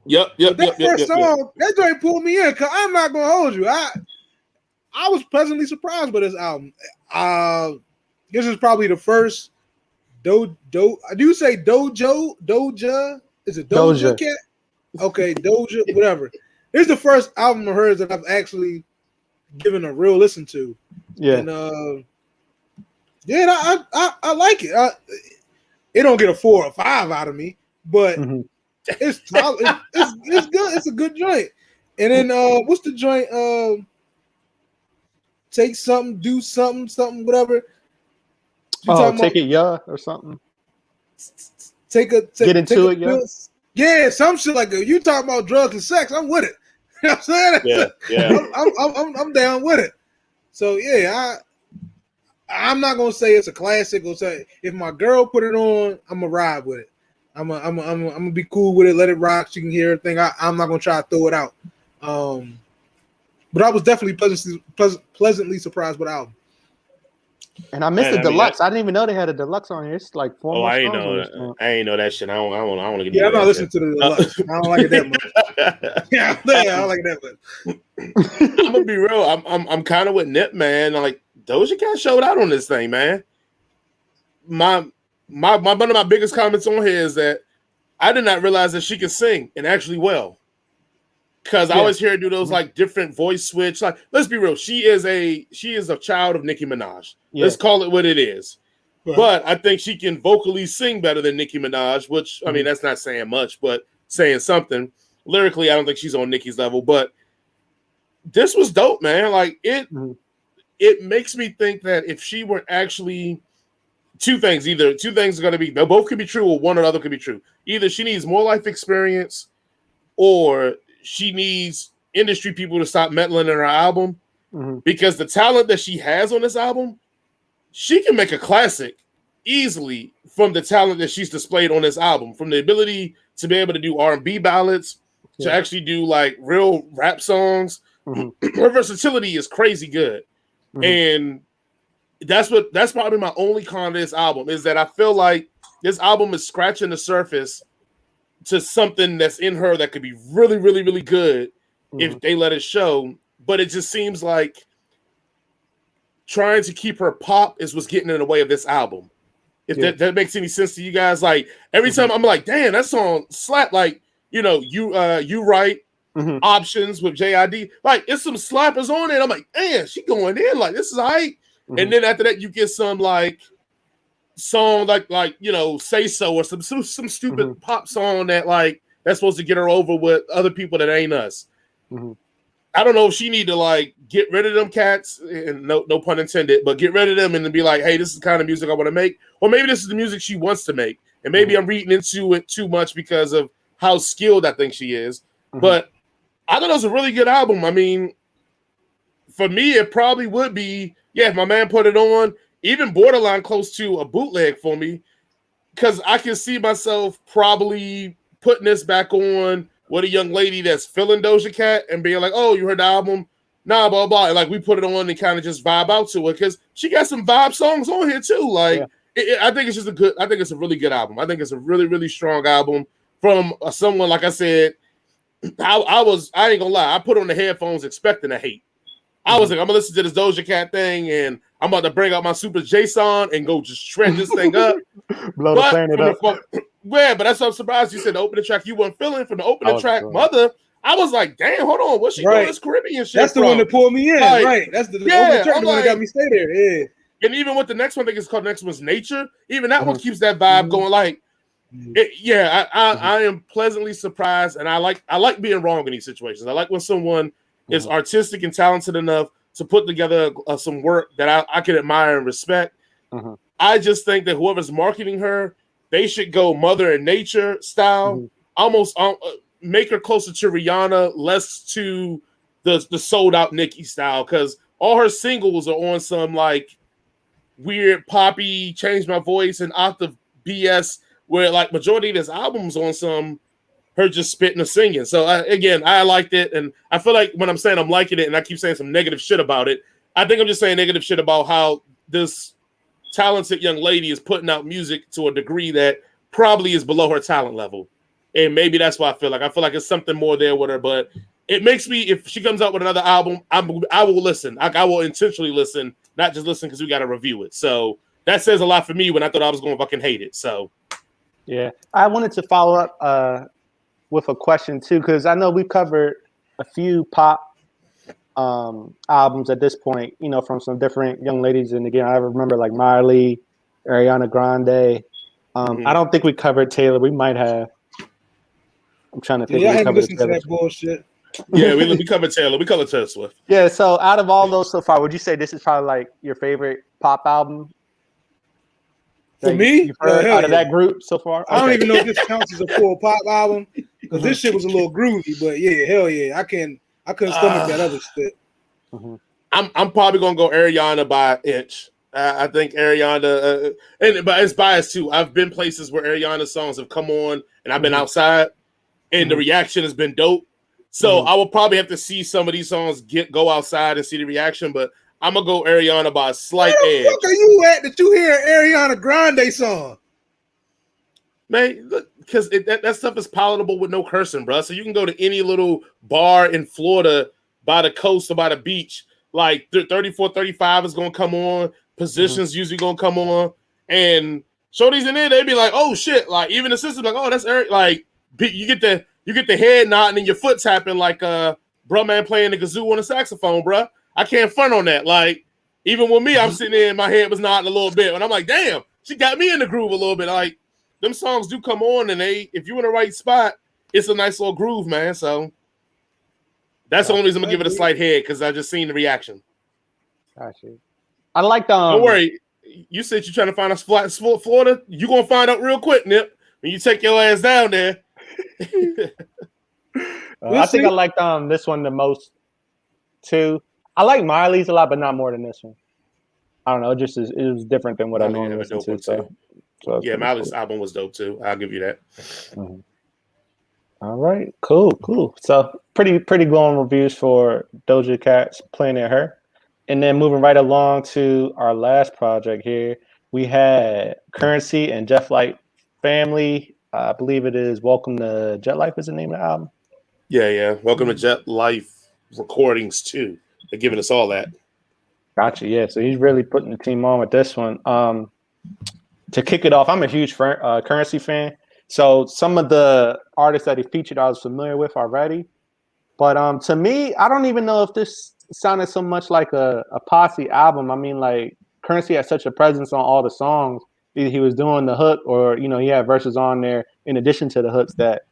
Yep. First song, that joint pulled me in, because I'm not gonna hold you. I was pleasantly surprised by this album. This is probably the first do you say Doja? Is it Doja Cat? Okay, Doja, whatever. This is the first album of hers that I've actually given a real listen to. Yeah. And I like it. It don't get a 4 or 5 out of me, but it's solid. It's good. It's a good joint. And then what's the joint? Take something, do something, whatever. Take it, yeah, or something. Get into it, yeah. Yeah, some shit like that. You talking about drugs and sex? I'm with it. You know what I'm saying? Yeah. I'm down with it. So yeah, I'm not gonna say it's a classic. Or say if my girl put it on, I'm gonna ride with it. I'm gonna be cool with it. Let it rock. She can hear everything. I'm not gonna try to throw it out. But I was definitely pleasantly surprised with the album. And I missed the deluxe. I didn't even know they had a deluxe on here. It's like 4 more I songs ain't know that. I ain't know that shit. I don't want to get. Yeah, I'm not listening to the deluxe. I don't like it that much. Yeah, I don't like it that much. I'm gonna be real. I'm kind of with Nip, man. Like Doja Cat showed out on this thing, man. My one of my biggest comments on here is that I did not realize that she could sing and actually well. Because I always hear her do those like different voice switch. Like, let's be real, she is a child of Nicki Minaj. Yeah. Let's call it what it is. Right. But I think she can vocally sing better than Nicki Minaj, which I mean that's not saying much, but saying something. Lyrically, I don't think she's on Nicki's level, but this was dope, man. Like it makes me think that if she were actually two things are going to be, both could be true or one or the other could be true. Either she needs more life experience or she needs industry people to stop meddling in her album because the talent that she has on this album, she can make a classic easily from the talent that she's displayed on this album, from the ability to be able to do R&B ballads, to actually do like real rap songs. Her versatility is crazy good. And that's probably my only con to this album, is that I feel like this album is scratching the surface to something that's in her that could be really, really, really good if they let it show. But it just seems like trying to keep her pop is what's getting in the way of this album. If that makes any sense to you guys. Like every time I'm like, damn, that song slap. Like, you know, you write options with JID. Like, it's some slappers on it. I'm like, damn, she going in. Like, this is all right. And then after that, you get some like song like you know, Say So, or some stupid pop song that's supposed to get her over with other people that ain't us. I don't know if she need to like get rid of them cats, and no pun intended, but get rid of them and then be like, hey, this is the kind of music I want to make, or maybe this is the music she wants to make, and maybe I'm reading into it too much because of how skilled I think she is. But I thought it was a really good album. I mean, for me, it probably would be, if my man put it on, even borderline close to a bootleg for me, because I can see myself probably putting this back on with a young lady that's feeling Doja Cat and being like, oh, you heard the album? Nah, blah, blah. And like, we put it on and kind of just vibe out to it, because she got some vibe songs on here too. Like, I think it's a really good album. I think it's a really, really strong album from someone, like I said, I ain't gonna lie, I put on the headphones expecting to hate. I was like, I'm gonna listen to this Doja Cat thing, and I'm about to bring out my Super JSON and go just shred this thing up. Blow the planet up. But that's what I'm surprised you said the opening track you weren't feeling from the opening track, Mother. I was like, damn, hold on, what's she doing this Caribbean shit? That's the one that pulled me in, like, right? That's the opening track, the one that got me stay there. Yeah. And even with the next one, I think it's called, next one's Nature. Even that one keeps that vibe going. Like, I am pleasantly surprised, and I like being wrong in these situations. I like when someone is artistic and talented enough to put together some work that I can admire and respect. I just think that whoever's marketing her, they should go Mother and Nature style, almost make her closer to Rihanna, less to the sold out Nicki style, because all her singles are on some like weird poppy, change my voice and octave BS, where like majority of this album's on some her just spitting and singing. So I liked it, and I feel like when I'm saying I'm liking it and I keep saying some negative shit about it, I think I'm just saying negative shit about how this talented young lady is putting out music to a degree that probably is below her talent level. And maybe that's why I feel like it's something more there with her. But it makes me, if she comes out with another album, I will listen. I will intentionally listen, not just listen because we got to review it. So that says a lot for me when I thought I was going to fucking hate it. So yeah, I wanted to follow up with a question too, because I know we've covered a few pop albums at this point, you know, from some different young ladies. And again, I remember like Miley, Ariana Grande. I don't think we covered Taylor. We might have. I'm trying to think. Yeah, I haven't listened to that bullshit. Yeah, we covered Taylor. We covered Taylor Swift. Yeah, so out of all those so far, would you say this is probably like your favorite pop album? For me? You've heard out of that group so far? I don't even know if this counts as a full pop album, because this shit was a little groovy, but yeah, hell yeah. I couldn't stomach that other shit. I'm probably gonna go Ariana by an inch. I think Ariana, but it's biased too. I've been places where Ariana's songs have come on, and I've been outside, and the reaction has been dope. So I will probably have to see some of these songs go outside and see the reaction, but I'm gonna go Ariana by a slight edge. Where the fuck are you at that you hear Ariana Grande song? Man, look, because that stuff is palatable with no cursing, bro. So you can go to any little bar in Florida by the coast or by the beach. Like 34, 35 is gonna come on. Positions usually gonna come on, and shorties in there, they be like, "Oh shit!" Like even the system, like, "Oh, that's Eric." Like you get you get the head nodding and your foot tapping like bro man playing the kazoo on a saxophone, bro. I can't front on that. Like, even with me, I'm sitting there and my head was nodding a little bit, and I'm like, damn, she got me in the groove a little bit. Like, them songs do come on, and if you're in the right spot, it's a nice little groove, man. So that's the only reason I'm gonna give it a slight head, because I just seen the reaction. Gotcha. I like Don't worry. You said you're trying to find us flat Florida. You're gonna find out real quick, Nip, when you take your ass down there. I think I liked this one the most too. I like Miley's a lot, but not more than this one. I don't know. It was different than what I normally listen to. So yeah, Miley's album was dope too. I'll give you that. Mm-hmm. All right, cool. So pretty glowing reviews for Doja Cat's Planet Her. And then moving right along to our last project here, we had Currency and JetLife Family. I believe it is Welcome to JetLife is the name of the album. Yeah. Welcome to JetLife Recordings too. They're giving us all that. Gotcha. Yeah. So he's really putting the team on with this one. To kick it off, I'm a huge Currency fan. So some of the artists that he featured, I was familiar with already. But to me, I don't even know if this sounded so much like a posse album. I mean, like, Currency had such a presence on all the songs. Either he was doing the hook or, he had verses on there in addition to the hooks, that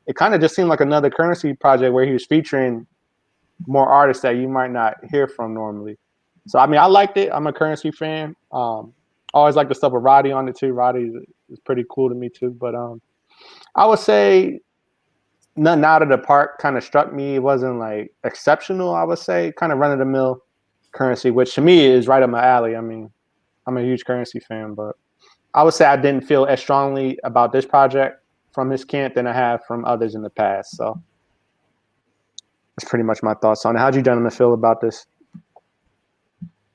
it kind of just seemed like another Currency project where he was featuring more artists that you might not hear from normally. So, I mean, I liked it. I'm a Currency fan. I always like the stuff with Roddy on it too. Roddy is pretty cool to me too. But I would say nothing out of the park kind of struck me. It wasn't like exceptional, I would say. Kind of run-of-the-mill Currency, which to me is right up my alley. I mean, I'm a huge Currency fan, but I would say I didn't feel as strongly about this project from his camp than I have from others in the past. So that's pretty much my thoughts on it. How'd you gentlemen feel about this?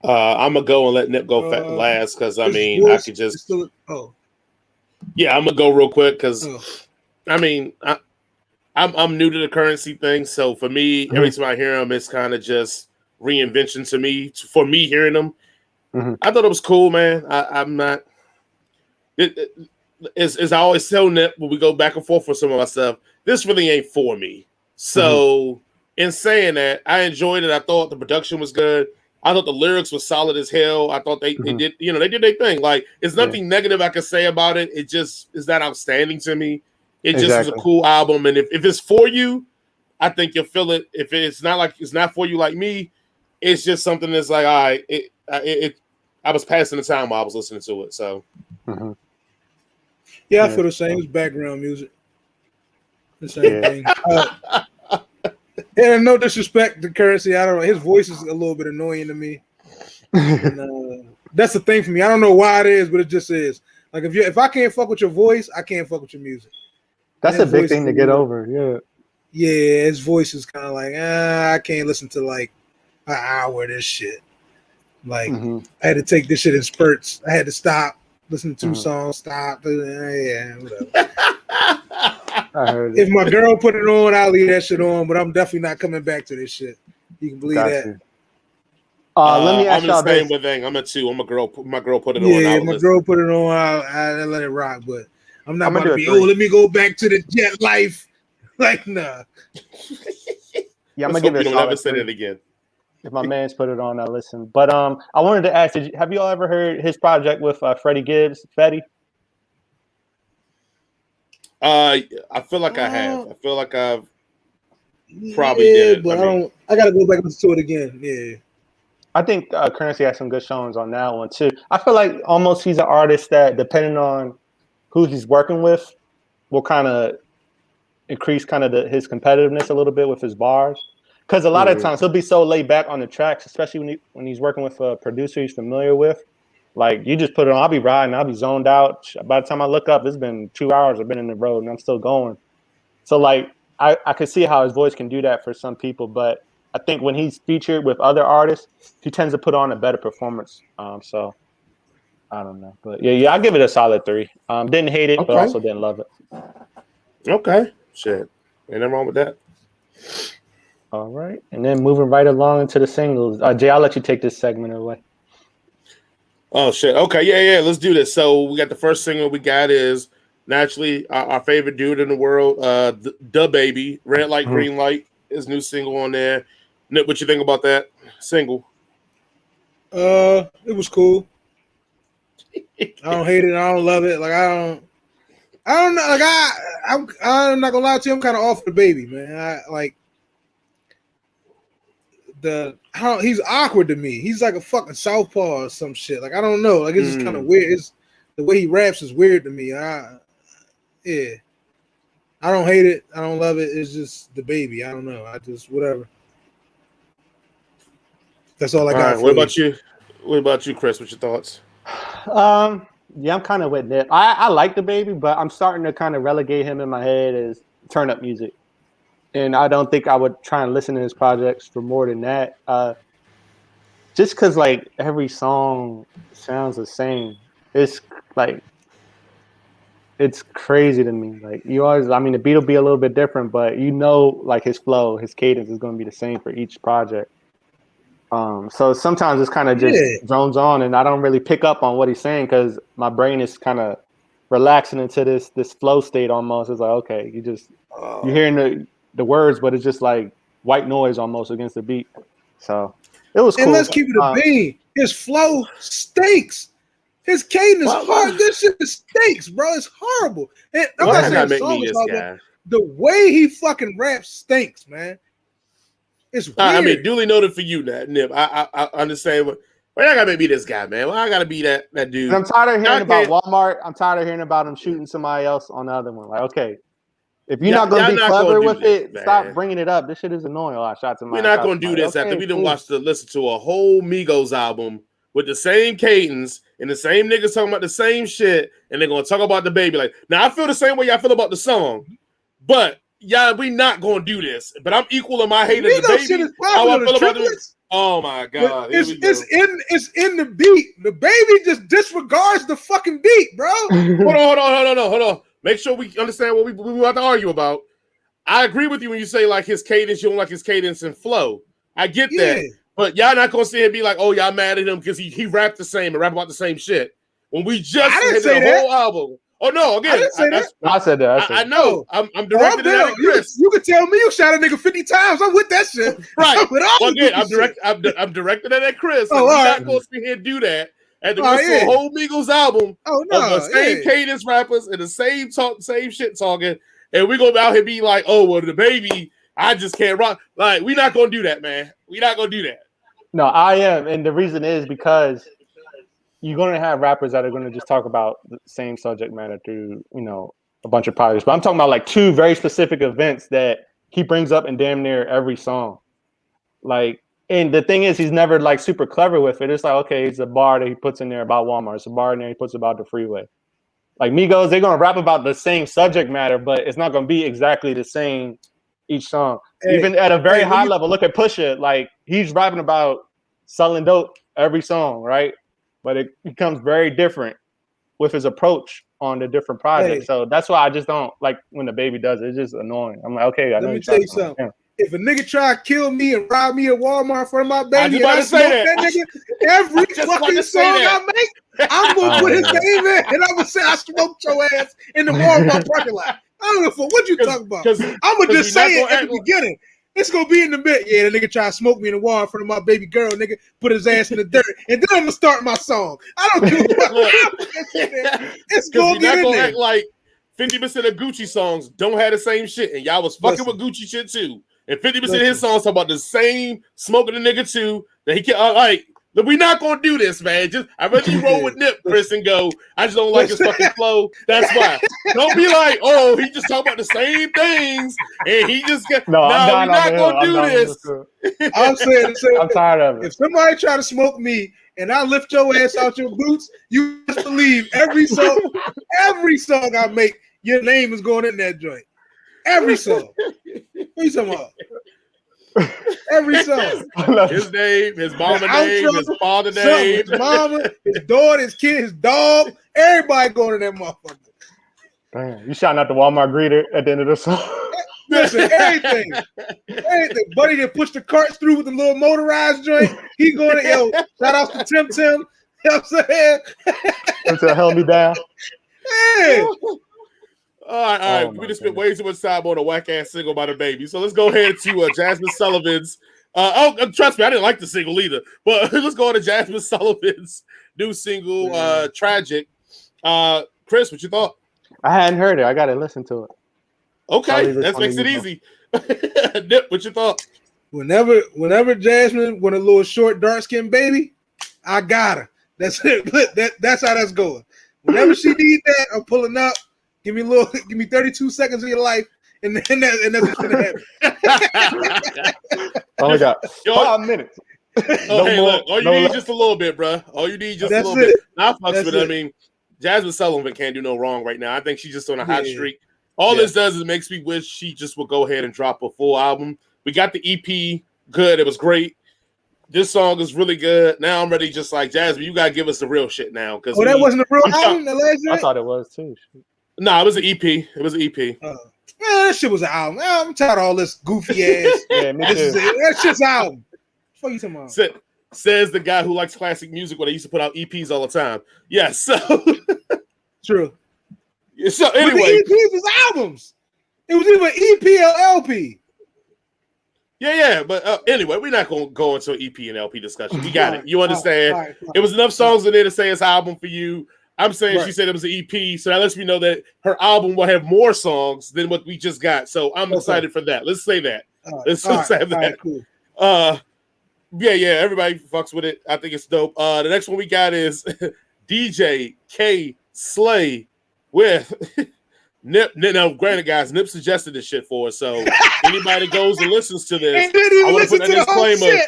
I'm gonna go and let Nip go last, because I mean, I could just. Yeah, I'm gonna go real quick because I mean, I'm new to the Currency thing, so for me, every time I hear him, it's kind of just reinvention to me. For me, hearing them, I thought it was cool, man. I'm not. As I always tell Nip when we go back and forth with some of my stuff, this really ain't for me. So, in saying that, I enjoyed it. I thought the production was good. I thought the lyrics were solid as hell. I thought they did, they did their thing. Like, it's nothing negative I can say about it. It just is that outstanding to me. It just was a cool album. And if it's for you, I think you'll feel it. If it's not like it's not for you like me, it's just something that's like, all right, I was passing the time while I was listening to it. So, yeah, I feel the same. It's background music. The same thing. And no disrespect to Currency, I don't know. His voice is a little bit annoying to me. And, that's the thing for me. I don't know why it is, but it just is. Like, if I can't fuck with your voice, I can't fuck with your music. That's a big thing to get over. Yeah, his voice is kind of like, I can't listen to like an hour of this shit. Like, I had to take this shit in spurts. I had to stop, listen to 2 songs, stop. Yeah, whatever. I heard it. If my girl put it on, I'll leave that shit on, but I'm definitely not coming back to this shit. You can believe that. Let me ask y'all this. I'm the same thing. I'm a 2. I'm a girl. My girl put it on. Yeah, my girl put it on. I let it rock, but I'm not about to be, let me go back to the JetLife. Like, nah. Yeah, I'm going to give it a solid. Never say it again. If my man's put it on, I listen. But I wanted to ask, have you all ever heard his project with Freddie Gibbs, Fetty? I feel like I have. I feel like I've probably did. But I gotta go back and listen to it again. Yeah. I think Currency has some good showings on that one too. I feel like almost he's an artist that, depending on who he's working with, will kind of increase kind of his competitiveness a little bit with his bars. Because a lot of times he'll be so laid back on the tracks, especially when he's working with a producer he's familiar with. Like, you just put it on, I'll be riding, I'll be zoned out. By the time I look up, it's been 2 hours I've been in the road and I'm still going. So, like, I could see how his voice can do that for some people, but I think when he's featured with other artists, he tends to put on a better performance. So, I don't know. But, yeah, I'll give it a solid 3. Didn't hate it, but also didn't love it. Okay. Shit. Ain't nothing wrong with that. All right. And then moving right along into the singles. Jay, I'll let you take this segment away. Oh, shit. Okay, yeah, let's do this. So we got the first single we got is naturally, our favorite dude in the world, the baby, Red Light, Green Light, his new single on there. Nip, what you think about that single? It was cool. I don't hate it. I don't love it. Like I don't know. Like I'm not gonna lie to you. I'm kind of off the baby, man. He's awkward to me. He's like a fucking southpaw or some shit. Like I don't know. Like it's just kind of weird. It's the way he raps is weird to me. Yeah. I don't hate it. I don't love it. It's just the baby. I don't know. I just whatever. That's all I got. Right, what about you? What about you, Chris? What's your thoughts? Yeah, I'm kind of with Nip. I like the baby, but I'm starting to kind of relegate him in my head as turn up music. And I don't think I would try and listen to his projects for more than that. Just because, like, every song sounds the same. It's, like, it's crazy to me. Like, you always, I mean, the beat will be a little bit different, but you know, like, his flow, his cadence is going to be the same for each project. So sometimes it's kind of just drones on, and I don't really pick up on what he's saying because my brain is kind of relaxing into this flow state almost. It's like, okay, you're hearing the words, but it's just like white noise almost against the beat. So it was cool. And let's keep it a bean. His flow stinks. His cadence is hard. This shit stinks, bro. It's horrible. And I'm not saying the song is horrible. The way he fucking raps stinks, man. It's weird. I mean, duly noted for you, Nip. I understand. Why I gotta be this guy, man? Why I gotta be that dude? And I'm tired of hearing about Walmart. I'm tired of hearing about him shooting somebody else on the other one. Like, okay, if you're not gonna be clever with it, stop bringing it up. This shit is annoying. A lot of shots in my. We're not gonna do this after we done listen to a whole Migos album with the same cadence and the same niggas talking about the same shit, and they're gonna talk about the baby. Like, now I feel the same way I feel about the song, but. Yeah, we not gonna do this, but I'm equal in my hate of the baby. Shit is how I feel about this. Oh my god, it's in the beat. The baby just disregards the fucking beat, bro. Hold on. Make sure we understand what we about to argue about. I agree with you when you say like his cadence. You don't like his cadence and flow. I get that, but y'all not gonna sit here and be like, oh, y'all mad at him because he rapped the same and rap about the same shit. When we just hit the whole album. Oh no! Again, I said that. I know. I'm directed at Chris. You can tell me you shot a nigga 50 times. I'm with that shit. Right. Again, I'm directed at Chris. We're not going to sit here and do that. And to listen to a whole Migos album of the same cadence rappers and the same shit talking, and we're gonna be out here be like, oh well, the baby, I just can't rock. Like, we're not gonna do that, man. We're not gonna do that. No, I am, and the reason is because. You're going to have rappers that are going to just talk about the same subject matter through, a bunch of projects. But I'm talking about like two very specific events that he brings up in damn near every song. Like, and the thing is, he's never like super clever with it. It's like, okay, it's a bar that he puts in there about Walmart. It's a bar in there he puts about the freeway. Like Migos, they're going to rap about the same subject matter, but it's not going to be exactly the same each song. Even at a very high level, look at Pusha. Like, he's rapping about selling dope every song, right? But it becomes very different with his approach on the different projects. So that's why I just don't like when the baby does it. It's just annoying. I'm like, okay, I know. Let me tell you something. Yeah. If a nigga try to kill me and rob me at Walmart in front of my baby, I smoke that nigga every fucking song I make, I'm gonna put his name in, and I'm gonna say I smoked your ass in the Walmart parking lot. I don't know what you talking about. I'm gonna just say it at the beginning. It's gonna be in the bit. Yeah, the nigga try to smoke me in the wall in front of my baby girl. Nigga put his ass in the dirt, and then I'm gonna start my song. I don't give a fuck. It's gonna get in there. Act like 50% of Gucci songs don't have the same shit, and y'all was fucking with Gucci shit too. And 50% of his songs talk about the same smoking the nigga too. That he can't like. We're not gonna do this, man. I'd rather you roll with Nip, Chris, and go. I just don't like his fucking flow. That's why. Don't be like, oh, he just talk about the same things, and he just get. No, we're not gonna do this. I'm saying, I'm tired of it. If somebody try to smoke me and I lift your ass out your boots, you just believe every song I make, your name is going in that joint. Every song. What are you talking about? Every song. His name, his mama name, his father name, his mama, his daughter, his kid, his dog, everybody going to that motherfucker. Damn, you shouting out the Walmart greeter at the end of the song. Listen, everything. Buddy that pushed the carts through with the little motorized joint, he going to, shout out to Tim. You know what I'm saying? Until held me down. Hey. All right. We just spent way too much time on a whack ass single by the baby. So let's go ahead to Jazmine Sullivan's. Trust me, I didn't like the single either. But let's go on to Jazmine Sullivan's new single, "Tragic." Chris, what you thought? I hadn't heard it. I gotta listen to it. Okay, that makes it easy. Nip, what you thought? Whenever Jazmine want a little short, dark skinned baby, I got her. That's it. That's how that's going. Whenever she needs that, I'm pulling up. Give me 32 seconds of your life, and that's what's gonna happen. Only got 5 minutes. Look, all you need is just a little bit, bro. All you need is just a little bit. I fucks with it. I mean, Jazmine Sullivan can't do no wrong right now. I think she's just on a hot streak. All this does is makes me wish she just would go ahead and drop a full album. We got the EP, good. It was great. This song is really good. Now I'm ready, just like Jazmine. You gotta give us the real shit now. Because that wasn't a real album. The last I thought it was too. No, it was an EP. It was an EP. Man, that shit was an album. I'm tired of all this goofy ass. Yeah, me too. That's just an album. What you talking about? Says the guy who likes classic music when they used to put out EPs all the time. Yes, so true. So anyway, but the EPs was albums. It was either EP or LP. Yeah. But anyway, we're not going to go into an EP and LP discussion. We got it. You understand? All right. It was enough songs in there to say it's an album for you. I'm saying she said it was an EP, so that lets me know that her album will have more songs than what we just got. So I'm excited for that. Let's say that. Let's say that. Right, cool. Yeah. Everybody fucks with it. I think it's dope. The next one we got is DJ K Slay with Nip. Now, granted, guys, Nip suggested this shit for us. So anybody goes and listens to this, I want to put a disclaimer.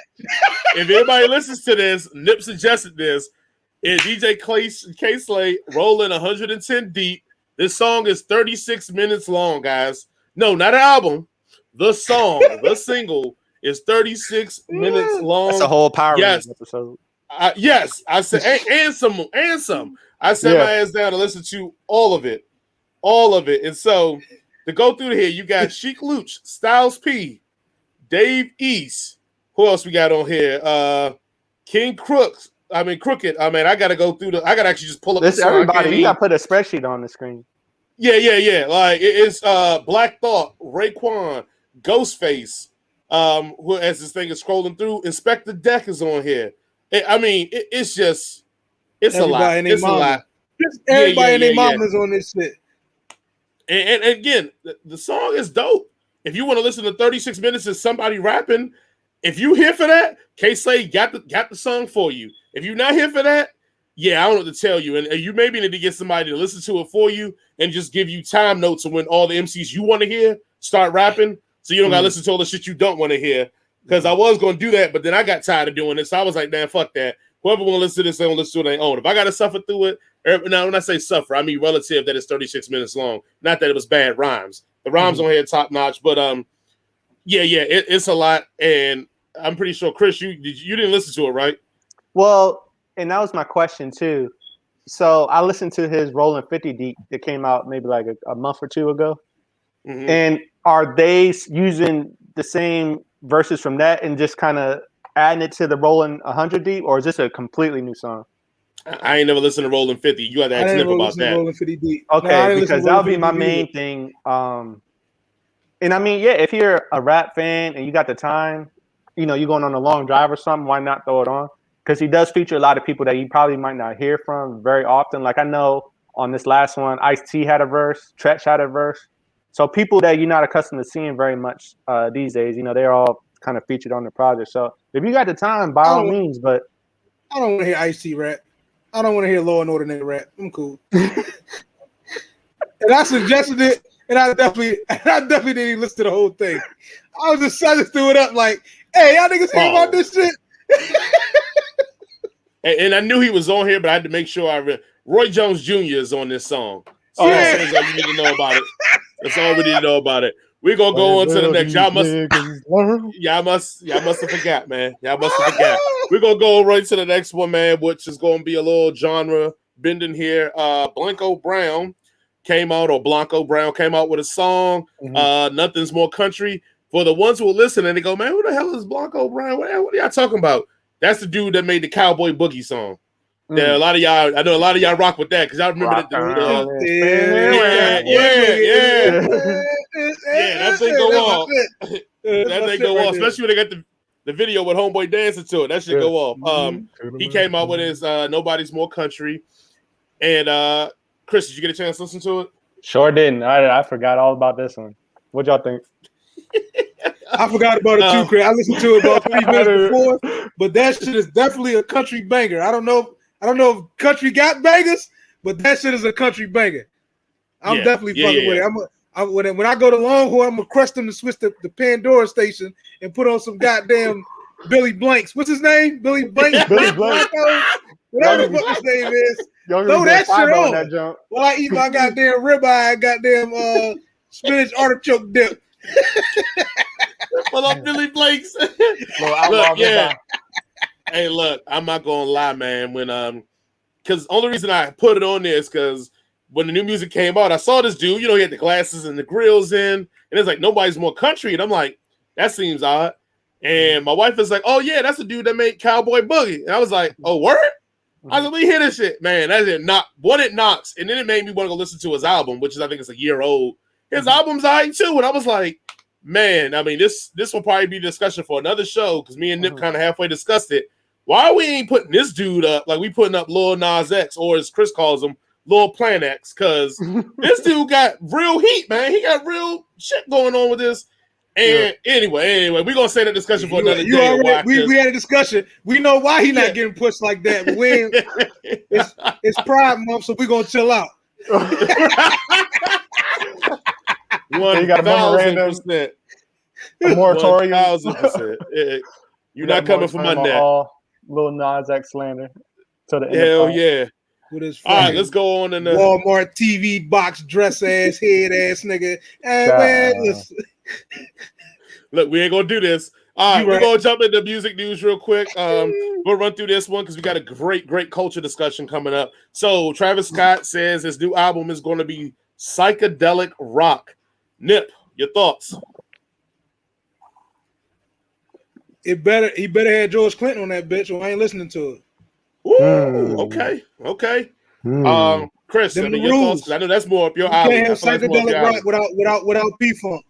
If anybody listens to this, Nip suggested this. And DJ K Slay rolling 110 deep. This song is 36 minutes long, guys. No, not an album. The song, the single is 36 minutes long. That's a whole Power Rangers episode. Yes, I said, and some. I set my ass down to listen to all of it. And so to go through here, you got Sheik Luch, Styles P, Dave East. Who else we got on here? King Crooked. I gotta go through I gotta actually just pull up this. Everybody, you gotta put a spreadsheet on the screen. Yeah. Like it's Black Thought, Raekwon, Ghostface. Who as this thing is scrolling through, Inspector Deck is on here. It's just it's a lot. It's a lot. Everybody and their mom is on this shit. And again, the song is dope. If you want to listen to 36 minutes of somebody rapping, if you here for that, K-Slay got the song for you. If you're not here for that, I don't know what to tell you. And you maybe need to get somebody to listen to it for you and just give you time notes of when all the MCs you want to hear start rapping, so you don't gotta listen to all the shit you don't want to hear. Because I was going to do that, but then I got tired of doing it. So I was like, man, fuck that. Whoever want to listen to this, they don't listen to it on their own. If I got to suffer through it, now when I say suffer, I mean relative that it's 36 minutes long. Not that it was bad rhymes. The rhymes on here top notch, but it's a lot. And I'm pretty sure, Chris, you didn't listen to it, right? Well, and that was my question too. So I listened to his Rolling 50 Deep that came out maybe like a month or two ago. Mm-hmm. And are they using the same verses from that and just kind of adding it to the Rolling 100 Deep, or is this a completely new song? I ain't never listened to Rolling 50. You had to ask Nip about that. Rolling 50 Deep. Okay, because that would be my main thing. And if you're a rap fan and you got the time, you're going on a long drive or something, why not throw it on? Because he does feature a lot of people that you probably might not hear from very often. Like I know on this last one, Ice-T had a verse, Tretch had a verse. So people that you're not accustomed to seeing very much these days, they're all kind of featured on the project. So if you got the time, by all means, but I don't want to hear Ice-T rap. I don't want to hear Law and Order nigga rap. I'm cool. And I suggested it, and I definitely didn't even listen to the whole thing. I just threw it up like, hey, y'all niggas hear about this shit? And I knew he was on here, but I had to make sure I read. Roy Jones Jr. is on this song. So that's all you need to know about it. That's all we need to know about it. We're gonna go on to the next. Y'all must have forgot, man. Y'all must have forgot. We're gonna go right to the next one, man, which is gonna be a little genre bending here. Blanco Brown came out with a song. Nothing's More Country. For the ones who are listening, they go, man, who the hell is Blanco Brown? What are y'all talking about? That's the dude that made the Cowboy Boogie song. Yeah, a lot of y'all. I know a lot of y'all rock with that because I remember that. That thing go off. That thing go off, especially when they got the video with Homeboy dancing to it. That shit go off. He came out with his "Nobody's More Country," and Chris, did you get a chance to listen to it? Sure didn't. I forgot all about this one. What y'all think? I forgot about it too, Chris. I listened to it about 3 minutes before, but that shit is definitely a country banger. I don't know if country got bangers, but that shit is a country banger. I'm definitely fucking with it. When I go to Longhorn, I'm gonna crush them to switch the Pandora station and put on some goddamn Billy Blanks. What's his name? Billy Blanks. Billy Blanks. Whatever the fuck his name is. Throw that shit on. While I eat my goddamn ribeye, goddamn spinach artichoke dip. Pull up Billy Blanks. Look, hey, look, I'm not gonna lie, man. When because the only reason I put it on there is because when the new music came out, I saw this dude. He had the glasses and the grills in, and it's like Nobody's More Country, and I'm like, that seems odd. And my wife is like, oh yeah, that's the dude that made Cowboy Boogie, and I was like, oh word. I was like, let me hear this shit, man. That is not what it knocks, and then it made me want to go listen to his album, which is I think it's a year old. His album's alright too, and I was like, man, I mean, this will probably be a discussion for another show because me and Nip kind of halfway discussed it. Why we ain't putting this dude up like we putting up Lil Nas X, or as Chris calls him, Lil Plan X? Because this dude got real heat, man. He got real shit going on with this. And anyway, we're gonna say that discussion for another day. We had a discussion. We know why he's not getting pushed like that. But it's Pride Month, so we're gonna chill out. 1,000%. A moratorium. 1,000%. You're not coming for my neck. Lil Nas X slander. To the hell yeah. With his all right, let's go on. Walmart TV box dress ass head ass nigga. Hey, man, listen. Look, we ain't gonna do this. All right, we're gonna jump into music news real quick. We'll run through this one because we got a great culture discussion coming up. So Travis Scott says his new album is going to be psychedelic rock. Nip, your thoughts? He better have George Clinton on that bitch, or I ain't listening to it. Ooh, okay. Chris, I mean, your thoughts? I know that's more up your alley. You can't have psychedelic rock without P-Funk.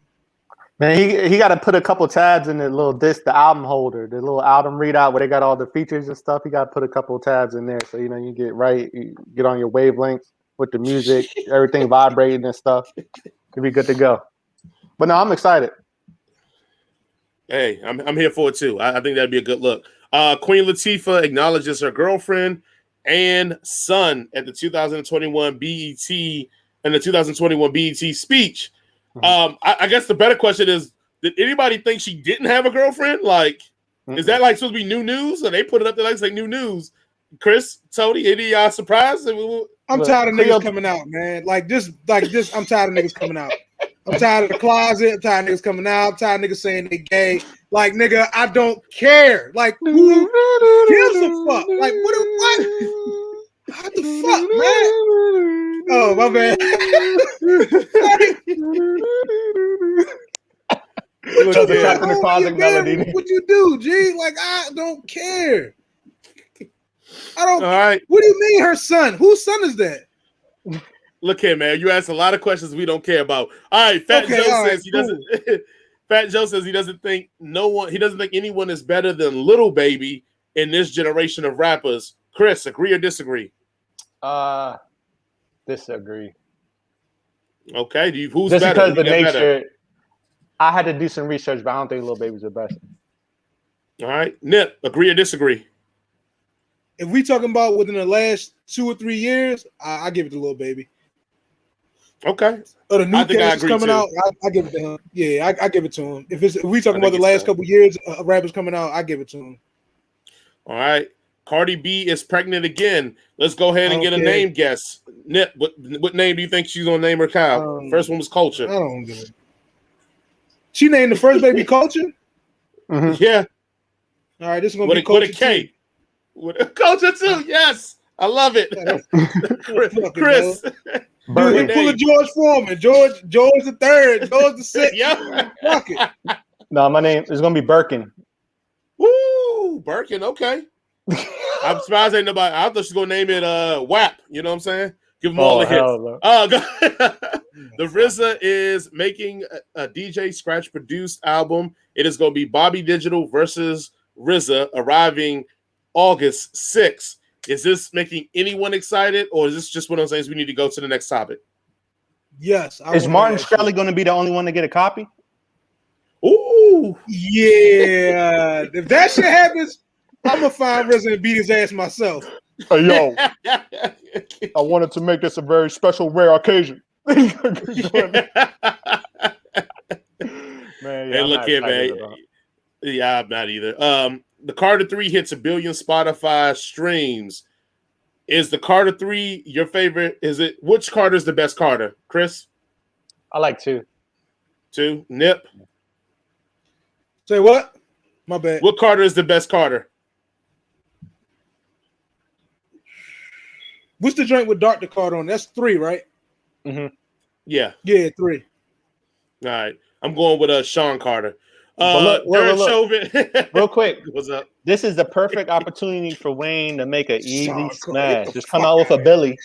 Man, he got to put a couple tabs in the little disc, the album holder, the little album readout where they got all the features and stuff. He got to put a couple of tabs in there so you get right, you get on your wavelength with the music, everything vibrating and stuff. You'll be good to go. But no, I'm excited. Hey, I'm here for it too. I think that'd be a good look. Queen Latifah acknowledges her girlfriend and son at the 2021 BET and the 2021 BET speech. I guess the better question is, did anybody think she didn't have a girlfriend? Like, is that like supposed to be new news? Or they put it up there like it's like new news? Chris, Tony, any of y'all surprised? I'm tired of niggas coming out, man. Like this, I'm tired of niggas coming out. I'm tired of the closet. I'm tired of niggas coming out. I'm tired of niggas saying they gay. Like, nigga, I don't care. Like, who gives a fuck? Like, what? What the fuck, man? Oh, my bad. What you do, G? Like, I don't care. I don't. All right. What do you mean, her son? Whose son is that? Look here, man. You asked a lot of questions we don't care about. All right, Fat Joe says he doesn't. Fat Joe says he doesn't think anyone is better than Lil Baby in this generation of rappers. Chris, agree or disagree? Disagree. Okay, who's just better? Because the nature. Better? I had to do some research, but I don't think Lil Baby's the best. All right, Nip, agree or disagree? If we talking about within the last 2 or 3 years, I give it to Lil Baby. Okay. The new cast is coming out. I give it to him. Yeah, I give it to him. If we talking about the last couple years of rappers coming out, I give it to him. All right. Cardi B is pregnant again. Let's go ahead and get a name guess. Nip, what name do you think she's gonna name her child? First one was Culture. I don't give it. She named the first baby Culture? Mm-hmm. Yeah. All right, this is gonna be Culture. With a K. With a Culture too. Yes. I love it. Chris. Dude, pull a George Foreman, George the third, George the sixth. Yeah. Fuck it. No, my name is gonna be Birkin. Woo, Birkin. Okay. I'm surprised ain't nobody. I thought she's gonna name it WAP. You know what I'm saying? Give them all the hits. No. The RZA is making a DJ Scratch produced album. It is going to be Bobby Digital versus RZA, arriving August 6th. Is this making anyone excited, or is this just one of those things we need to go to the next topic? Yes. Is Martin Shkreli going to be the only one to get a copy? Ooh. Yeah. If that shit happens, I'm going to find RZA and beat his ass myself. Hey, yo, I wanted to make this a very special, rare occasion. Man, hey, look here, man. Yeah, I'm not either. The Carter 3 hits 1 billion Spotify streams. Is the Carter 3 your favorite? Is it which Carter is the best Carter? Chris? I like 2. 2? Nip? Say what? My bad. What Carter is the best Carter? What's the joint with Dr. Carter on? That's 3, right? Mm-hmm. Yeah. Yeah, 3. All right. I'm going with Sean Carter. Look. Chauvin. Real quick. What's up? This is the perfect opportunity for Wayne to make an easy smash. Just come out with a Billy.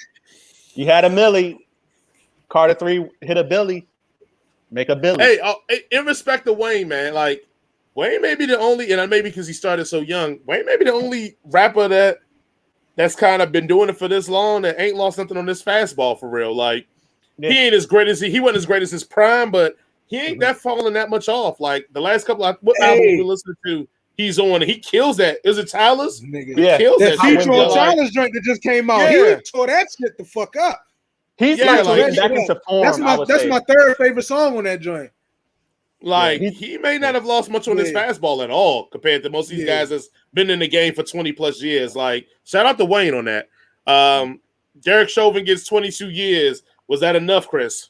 You had a Millie. Carter 3 hit a Billy. Make a Billy. Hey, in respect to Wayne, man, like Wayne may be the only, and maybe because he started so young, Wayne may be the only rapper that's kind of been doing it for this long that ain't lost nothing on this fastball for real. Like he ain't as great as he wasn't as great as his prime, but he ain't that falling that much off. Like the last couple of albums we listened to, he's on. He kills that. Is it Tyler's? Nigga. Yeah, kills that feature on shit. Tyler's joint that just came out. Yeah. He tore that shit the fuck up. He's like back into form. That's my third favorite song on that joint. Like he may not have lost much on his fastball at all compared to most of these guys that's been in the game for 20 plus years. Like shout out to Wayne on that. Derek Chauvin gets 22 years. Was that enough, Chris?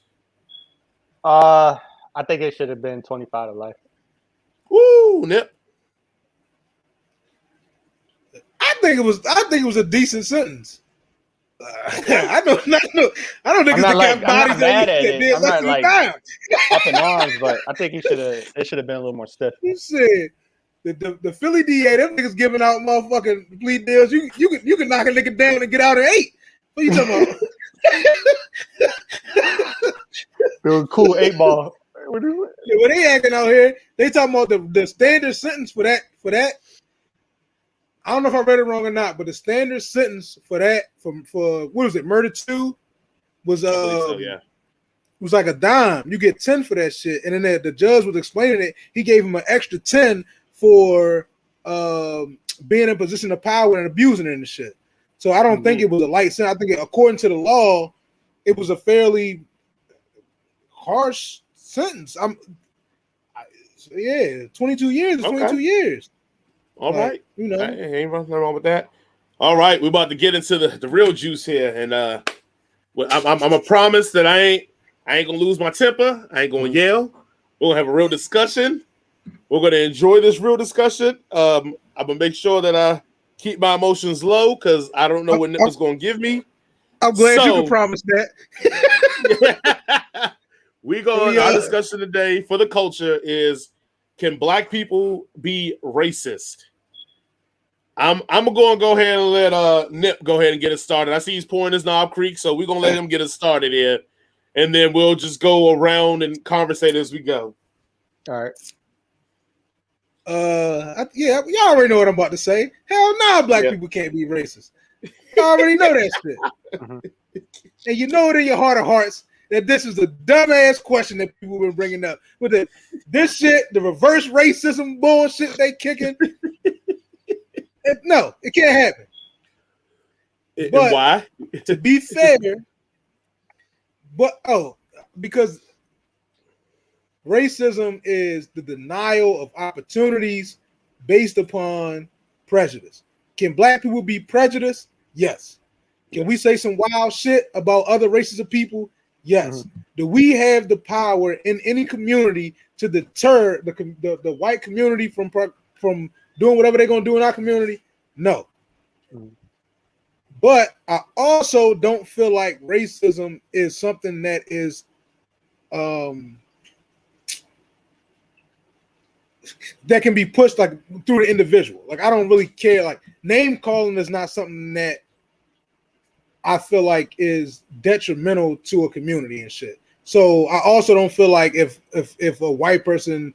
I think it should have been 25 to life. Woo, Nip. I think it was a decent sentence. I don't think it's the kind of bodies that did less than time. Up in arms, but I think it should have been a little more stiff. You said the Philly DA, them niggas giving out motherfucking plea deals. You can knock a nigga down and get out at 8. What you talking about? It was cool 8 ball. When they acting out here, they talking about the standard sentence for that. I don't know if I read it wrong or not, but the standard sentence for that for what was it, murder 2 was was like a dime. You get 10 for that shit, and then the judge was explaining it. He gave him an extra 10 for being in position of power and abusing it and shit. So I don't think it was a light sentence. I think according to the law, it was a fairly harsh sentence. 22 years is 22 years. All right. You know. Ain't nothing wrong with that. All right. We're about to get into the real juice here. And I'm a promise that I ain't going to lose my temper. I ain't going to yell. We're going to have a real discussion. We're going to enjoy this real discussion. I'm going to make sure that I keep my emotions low because I don't know what Nip is going to give me. I'm glad you can promise that. Our discussion today for the culture is, can black people be racist? I'm gonna go ahead and let Nip go ahead and get it started. I see he's pouring his Knob Creek, so we're gonna let him get it started here, and then we'll just go around and conversate as we go. All right. Y'all already know what I'm about to say. Hell no, black people can't be racist. Y'all already know that shit. And you know it in your heart of hearts that this is a dumbass question that people been bringing up with this shit, the reverse racism bullshit they kicking. No, it can't happen. But why? To be fair, because racism is the denial of opportunities based upon prejudice. Can black people be prejudiced? Yes. Can we say some wild shit about other races of people? Yes. Mm-hmm. Do we have the power in any community to deter the white community from doing whatever they're going to do in our community? No. Mm-hmm. But I also don't feel like racism is something that is that can be pushed like through the individual. Like I don't really care. Like name calling is not something that I feel like is detrimental to a community and shit. So I also don't feel like if a white person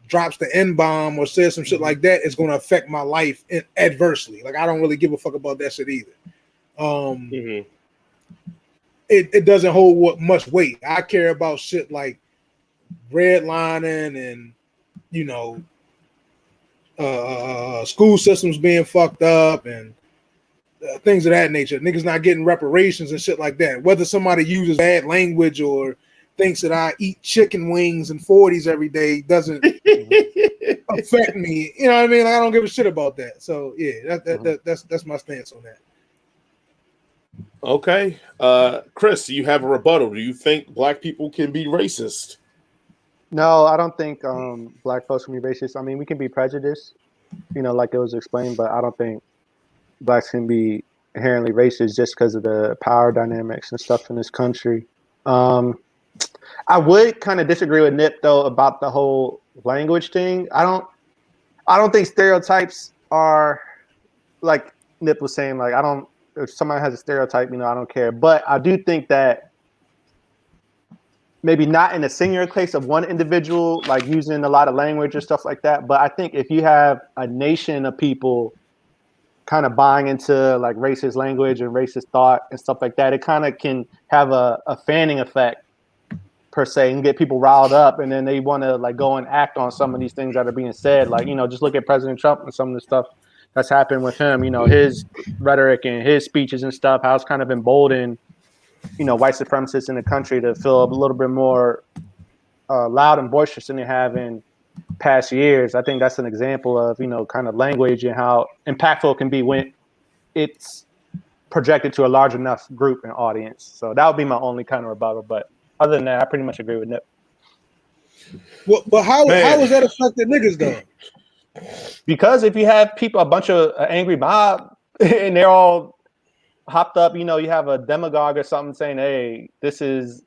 drops the N-bomb or says some shit like that, it's going to affect my life adversely. Like I don't really give a fuck about that shit either. It doesn't hold much weight. I care about shit like redlining and school systems being fucked up and things of that nature. Niggas not getting reparations and shit like that. Whether somebody uses bad language or thinks that I eat chicken wings and 40s every day doesn't affect me. You know what I mean? Like, I don't give a shit about that. So yeah, that's my stance on that. Okay. Chris, do you have a rebuttal? Do you think black people can be racist? No, I don't think black folks can be racist. I mean, we can be prejudiced, like it was explained, but I don't think blacks can be inherently racist just because of the power dynamics and stuff in this country. I would kind of disagree with Nip though about the whole language thing. I don't think stereotypes are like Nip was saying. Like if somebody has a stereotype, I don't care. But I do think that maybe not in a singular case of one individual, like using a lot of language or stuff like that. But I think if you have a nation of people kind of buying into like racist language and racist thought and stuff like that, it kind of can have a fanning effect per se and get people riled up, and then they want to like go and act on some of these things that are being said. Like, just look at President Trump and some of the stuff that's happened with him, his rhetoric and his speeches and stuff, how it's kind of emboldened, white supremacists in the country to feel a little bit more loud and boisterous than they have in past years. I think that's an example of, kind of language and how impactful it can be when it's projected to a large enough group and audience. So that would be my only kind of rebuttal. But other than that, I pretty much agree with Nip. Well, but how is that affected niggas though? Because if you have people, a bunch of angry mob, and they're all hopped up, you have a demagogue or something saying, hey, this is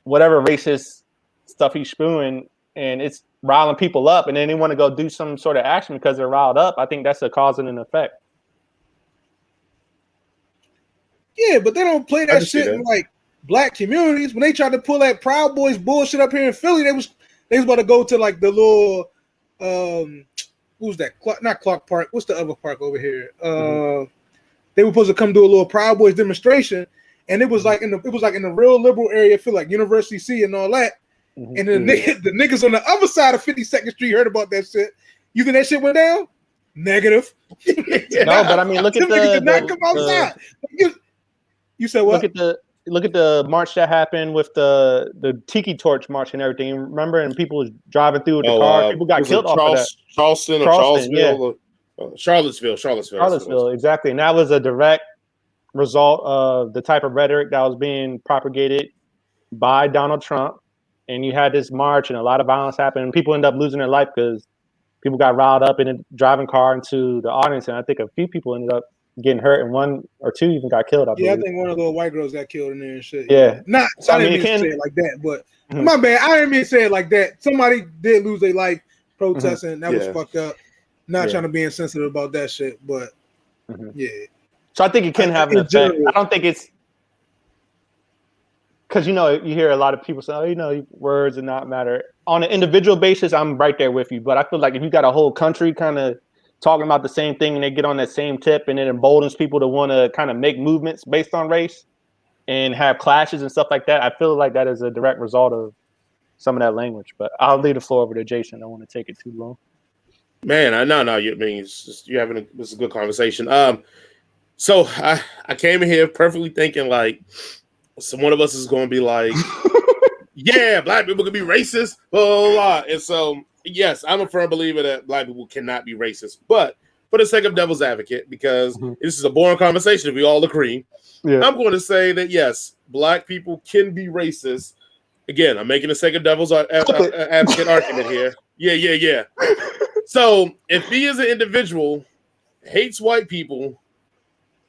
whatever racist stuff he's spewing, and it's riling people up, and then they want to go do some sort of action because they're riled up. I think that's a cause and an effect. Yeah, but they don't play that shit in like black communities. When they tried to pull that Proud Boys bullshit up here in Philly, they was about to go to like the little who's that? Not Clark Park. What's the other park over here? They were supposed to come do a little Proud Boys demonstration, and it was like in the real liberal area, I feel like University C and all that. And then the niggas on the other side of 52nd Street heard about that shit. You think that shit went down? Negative. No, but I mean, look at come outside. You said what? Look at the march that happened with the Tiki Torch march and everything. You remember? And people was driving through with the car. People got killed off of that. Charlottesville, exactly. And that was a direct result of the type of rhetoric that was being propagated by Donald Trump. And you had this march and a lot of violence happened. And people ended up losing their life because people got riled up in a driving car into the audience. And I think a few people ended up getting hurt, and one or two even got killed. I believe. I think one of the little white girls got killed in there and shit. Yeah. I didn't mean to say it like that, but my bad. I didn't mean to say it like that. Somebody did lose their life protesting. That was fucked up. Not trying to be insensitive about that shit, but yeah. So I think it can have an effect. I don't think it's because you hear a lot of people say, words do not matter. On an individual basis, I'm right there with you. But I feel like if you got a whole country kind of talking about the same thing and they get on that same tip, and it emboldens people to want to kind of make movements based on race and have clashes and stuff like that, I feel like that is a direct result of some of that language. But I'll leave the floor over to Jason. I don't want to take it too long. Man, I know. You mean it's just this is a good conversation. So I came in here perfectly thinking like one of us is going to be like, yeah, black people can be racist, blah, blah, blah. And so, yes, I'm a firm believer that black people cannot be racist. But for the sake of devil's advocate, because this is a boring conversation if we all agree, I'm going to say that, yes, black people can be racist. Again, I'm making the sake of devil's advocate argument here. Yeah. So if he as an individual hates white people,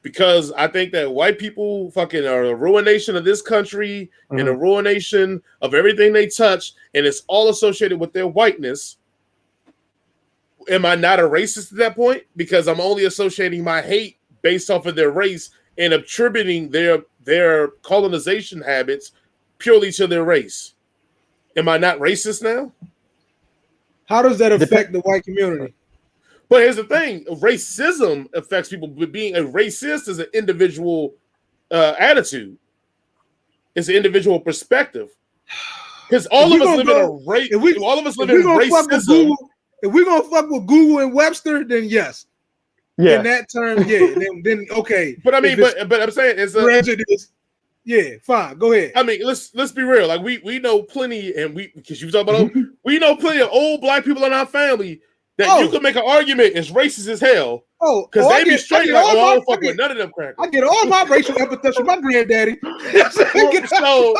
because I think that white people fucking are a ruination of this country and a ruination of everything they touch, and it's all associated with their whiteness. am I not a racist at that point? Because I'm only associating my hate based off of their race and attributing their colonization habits purely to their race. Am I not racist now? How does that affect the white community? But here's the thing: racism affects people. But being a racist is an individual attitude. It's an individual perspective. Because all of us live in a race. All of us live in racism. If we're gonna fuck with Google and Webster, then yes. Yeah. In that term, yeah. then okay. But I mean, but I'm saying it's prejudice. Yeah, fine. Go ahead. I mean, let's be real. Like we know plenty, and because you talk about we know plenty of old black people in our family that you could make an argument is racist as hell. Because they be straight like, I don't fuck with none of them crackers. I get all my racial epithets from my granddaddy. So,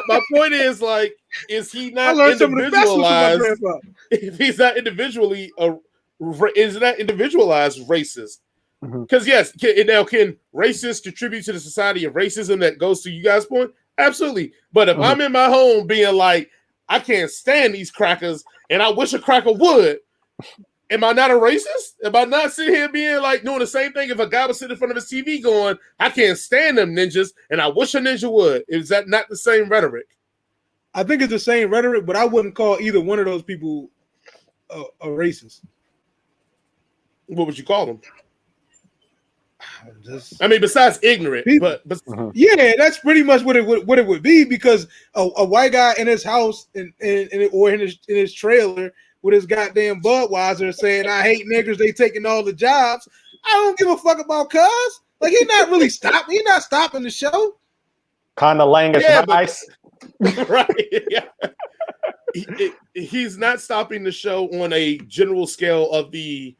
my point is, like, is he not individualized? If he's not individually, is that individualized racist? Because yes, can racists contribute to the society of racism that goes to you guys' point? Absolutely. But if I'm in my home being like, I can't stand these crackers, and I wish a cracker would. Am I not a racist? Am I not sitting here being like doing the same thing if a guy was sitting in front of his TV going, I can't stand them ninjas and I wish a ninja would? Is that not the same rhetoric? I think it's the same rhetoric, but I wouldn't call either one of those people a racist. What would you call them? I mean, besides ignorant, but yeah, that's pretty much what it would be, because a white guy in his house or in his trailer with his goddamn Budweiser saying, I hate niggers, they taking all the jobs. I don't give a fuck about cuz. Like, he's not really stopping. He's not stopping the show. Kind of laying us nice. Right. Yeah. He's not stopping the show on a general scale of the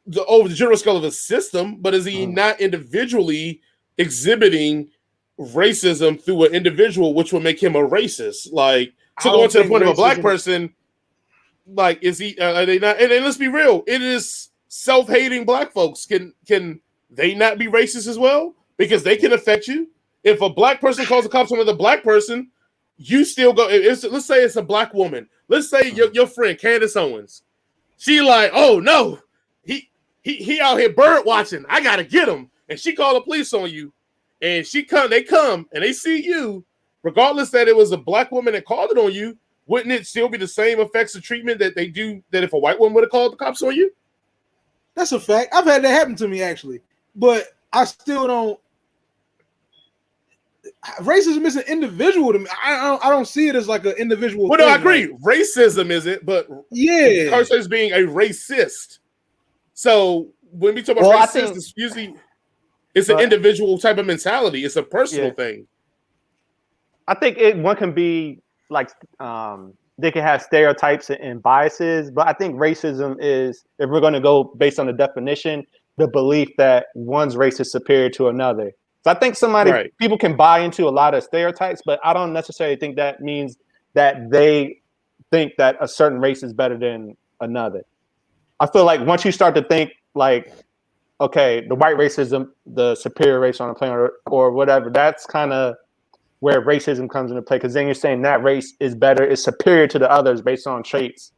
general scale of the system, but is he not individually exhibiting racism through an individual, which would make him a racist? Like, to go to the point of a black person, like, is he? Are they not? And let's be real. It is self-hating black folks. Can they not be racist as well? Because they can affect you. If a black person calls the cops on another black person, you still go. Let's say it's a black woman. Let's say your friend Candace Owens. She like, oh no, he out here bird watching. I gotta get him. And she called the police on you. And they come and they see you, regardless that it was a black woman that called it on you. Wouldn't it still be the same effects of treatment that they do that if a white woman would have called the cops on you? That's a fact. I've had that happen to me, actually. But I still don't. Racism is an individual to me. I don't see it as like an individual. Well, no, I agree. Racism isn't, but yeah, person is being a racist. So when we talk about racist, it's usually an individual type of mentality. It's a personal thing. I think one can be like they can have stereotypes and biases, but I think racism is, if we're going to go based on the definition, the belief that one's race is superior to another. So I think people can buy into a lot of stereotypes, but I don't necessarily think that means that they think that a certain race is better than another. I feel like once you start to think like, okay, the white race is the superior race on the planet or whatever, that's kind of where racism comes into play, because then you're saying that race is better, is superior to the others based on traits,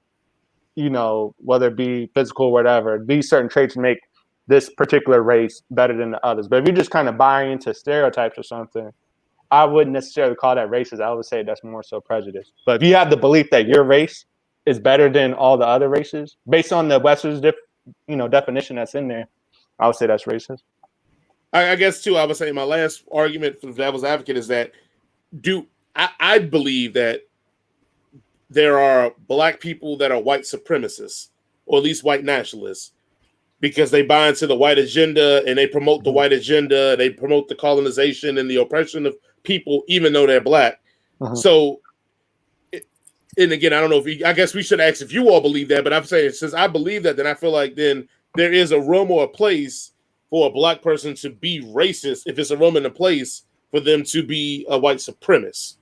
whether it be physical or whatever. These certain traits make this particular race better than the others. But if you're just kind of buying into stereotypes or something, I wouldn't necessarily call that racist. I would say that's more so prejudice. But if you have the belief that your race is better than all the other races, based on the Webster's definition that's in there, I would say that's racist. I guess too, I would say my last argument for the devil's advocate is that I believe that there are black people that are white supremacists, or at least white nationalists, because they buy into the white agenda and they promote the white agenda. They promote the colonization and the oppression of people, even though they're black. So, and again, I don't know I guess we should ask if you all believe that, but I'm saying since I believe that, then I feel like then there is a room or a place for a black person to be racist if it's a room and a place for them to be a white supremacist.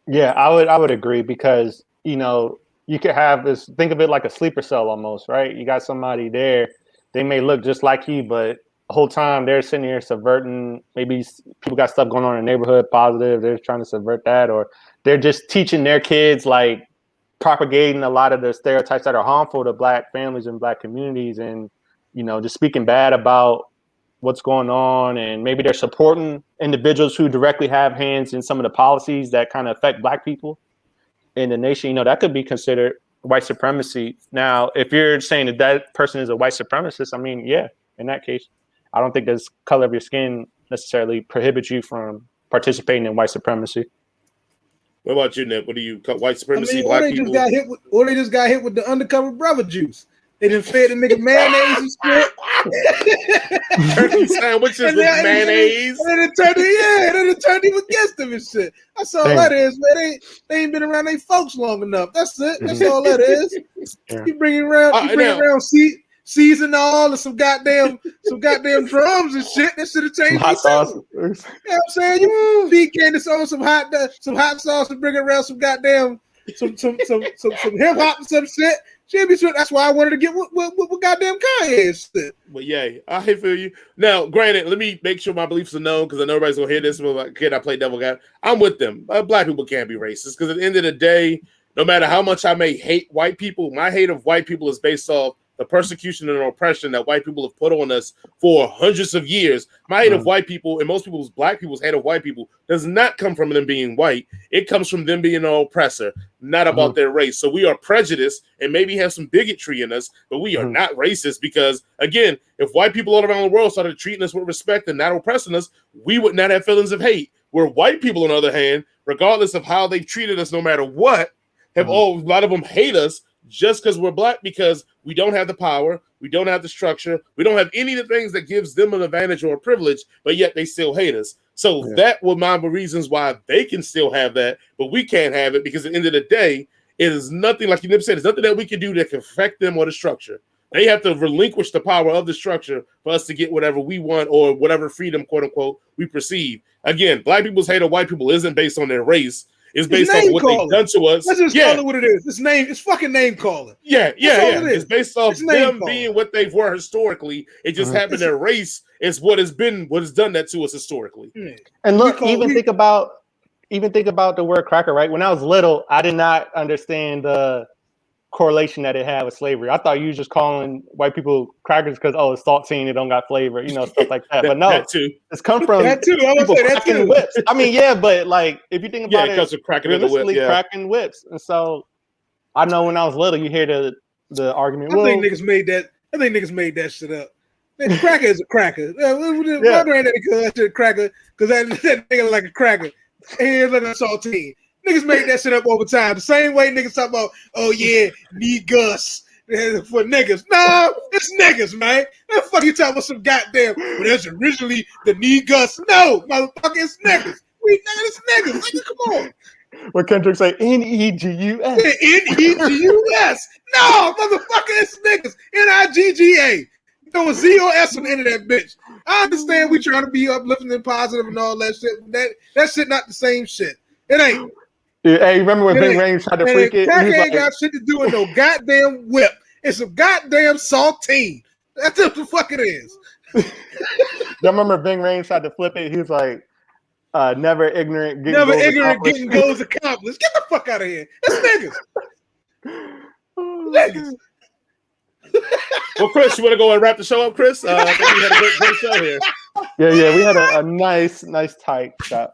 Yeah, I would agree, because you could have this, think of it like a sleeper cell almost, right? You got somebody there, they may look just like you, but the whole time they're sitting here subverting, maybe people got stuff going on in the neighborhood, positive, they're trying to subvert that, or they're just teaching their kids like propagating a lot of the stereotypes that are harmful to Black families and Black communities, and just speaking bad about what's going on, and maybe they're supporting individuals who directly have hands in some of the policies that kind of affect Black people in the nation. That could be considered white supremacy. Now, if you're saying that person is a white supremacist, I mean, yeah, in that case, I don't think the color of your skin necessarily prohibits you from participating in white supremacy. What about you, Nip? What do you call white supremacy? Black people? Or they just got hit with the undercover brother juice. They done fed the nigga mayonnaise and shit. Turkey sandwiches with mayonnaise. And then it turned him against them and shit. That's all that is, man. They ain't been around their folks long enough. That's it. That's all that is. Yeah. You bring it around season all and some goddamn drums and shit. That should have changed. Hot sauce. You know what I'm saying? You feed Candace on some hot sauce and bring around some goddamn some hip hop and some shit. She'll be sure. That's why I wanted to get what goddamn Kanye said. But yeah, I feel you. Now, granted, let me make sure my beliefs are known because I know everybody's gonna hear this. But kid, I play devil guy. I'm with them. Black people can't be racist because at the end of the day, no matter how much I may hate white people, my hate of white people is based off the persecution and oppression that white people have put on us for hundreds of years. My hate of white people and most people's Black people's hate of white people does not come from them being white. It comes from them being an oppressor, not about their race. So we are prejudiced and maybe have some bigotry in us, but we are not racist because, again, if white people all around the world started treating us with respect and not oppressing us, we would not have feelings of hate. Where white people, on the other hand, regardless of how they've treated us, no matter what, have a lot of them hate us just because we're Black, because we don't have the power, we don't have the structure, we don't have any of the things that gives them an advantage or a privilege, but yet they still hate us. So that were my reasons why they can still have that, but we can't have it, because at the end of the day, it is nothing, like you said, it's nothing that we can do that can affect them or the structure. They have to relinquish the power of the structure for us to get whatever we want or whatever freedom, quote unquote, we perceive. Again, Black people's hate of white people isn't based on their race. It's based on what they've done to us. Let's just call it what it is. It's fucking name calling. Yeah. It's based off them being what they were historically. It just happened their race is what has done that to us historically. And look, think about the word cracker, right? When I was little, I did not understand the correlation that it had with slavery. I thought you were just calling white people crackers because it's saltine, it don't got flavor, stuff like that. But no, it's come from that too. I people say that cracking too. whips. I mean, but like if you think about it cracking the whip, cracking whips. And so I know when I was little, you hear the argument. I think niggas made that shit up. Man, cracker is a cracker. My granddaddy called that shit a cracker because that nigga like a cracker. And like a saltine. Niggas made that shit up over time. The same way niggas talk about, need Gus for niggas. No, it's niggas, man. What the fuck you talking about some goddamn, that's originally the need Gus. No, motherfucker, it's niggas. It's niggas. Nigga, come on. What Kendrick say? N-E-G-U-S. N-E-G-U-S. No, motherfucker, it's niggas. N-I-G-G-A. Throwing Z or S on the end of that bitch. I understand we trying to be uplifting and positive and all that shit. That shit not the same shit. It ain't. Hey, remember when Big Rain tried to freak it? Crack ain't got shit to do with no goddamn whip. It's a goddamn saltine. That's what the fuck it is. Y'all remember Big Rain tried to flip it? He was like, never ignorant, getting goals accomplished. Get the fuck out of here. That's niggas. Niggas. Well, Chris, you want to go and wrap the show up, Chris? I think we had a great show here. Yeah, we had a nice tight shot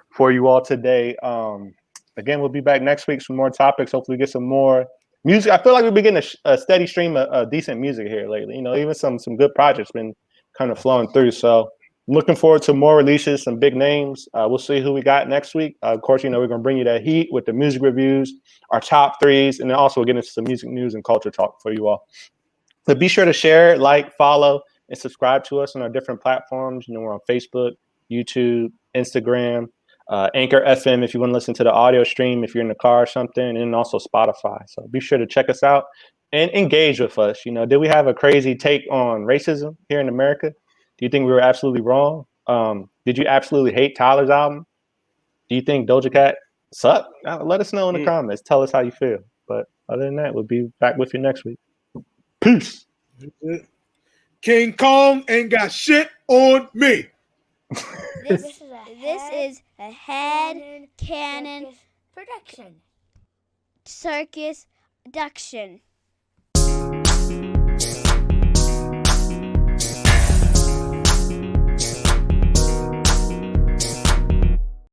for you all today. Again, we'll be back next week for more topics. Hopefully, get some more music. I feel like we've been getting a steady stream of decent music here lately. Even some good projects been kind of flowing through. So, I'm looking forward to more releases, some big names. We'll see who we got next week. Of course, we're going to bring you that heat with the music reviews, our top threes, and then also get into some music news and culture talk for you all. So be sure to share, like, follow, and subscribe to us on our different platforms. We're on Facebook, YouTube, Instagram, Anchor FM if you want to listen to the audio stream, if you're in the car or something, and also Spotify. So be sure to check us out and engage with us. Did we have a crazy take on racism here in America? Do you think we were absolutely wrong? Did you absolutely hate Tyler's album? Do you think Doja Cat sucked? Let us know in the comments. Tell us how you feel. But other than that, we'll be back with you next week. Peace. King Kong ain't got shit on me. This is a head cannon production. Circus Duction.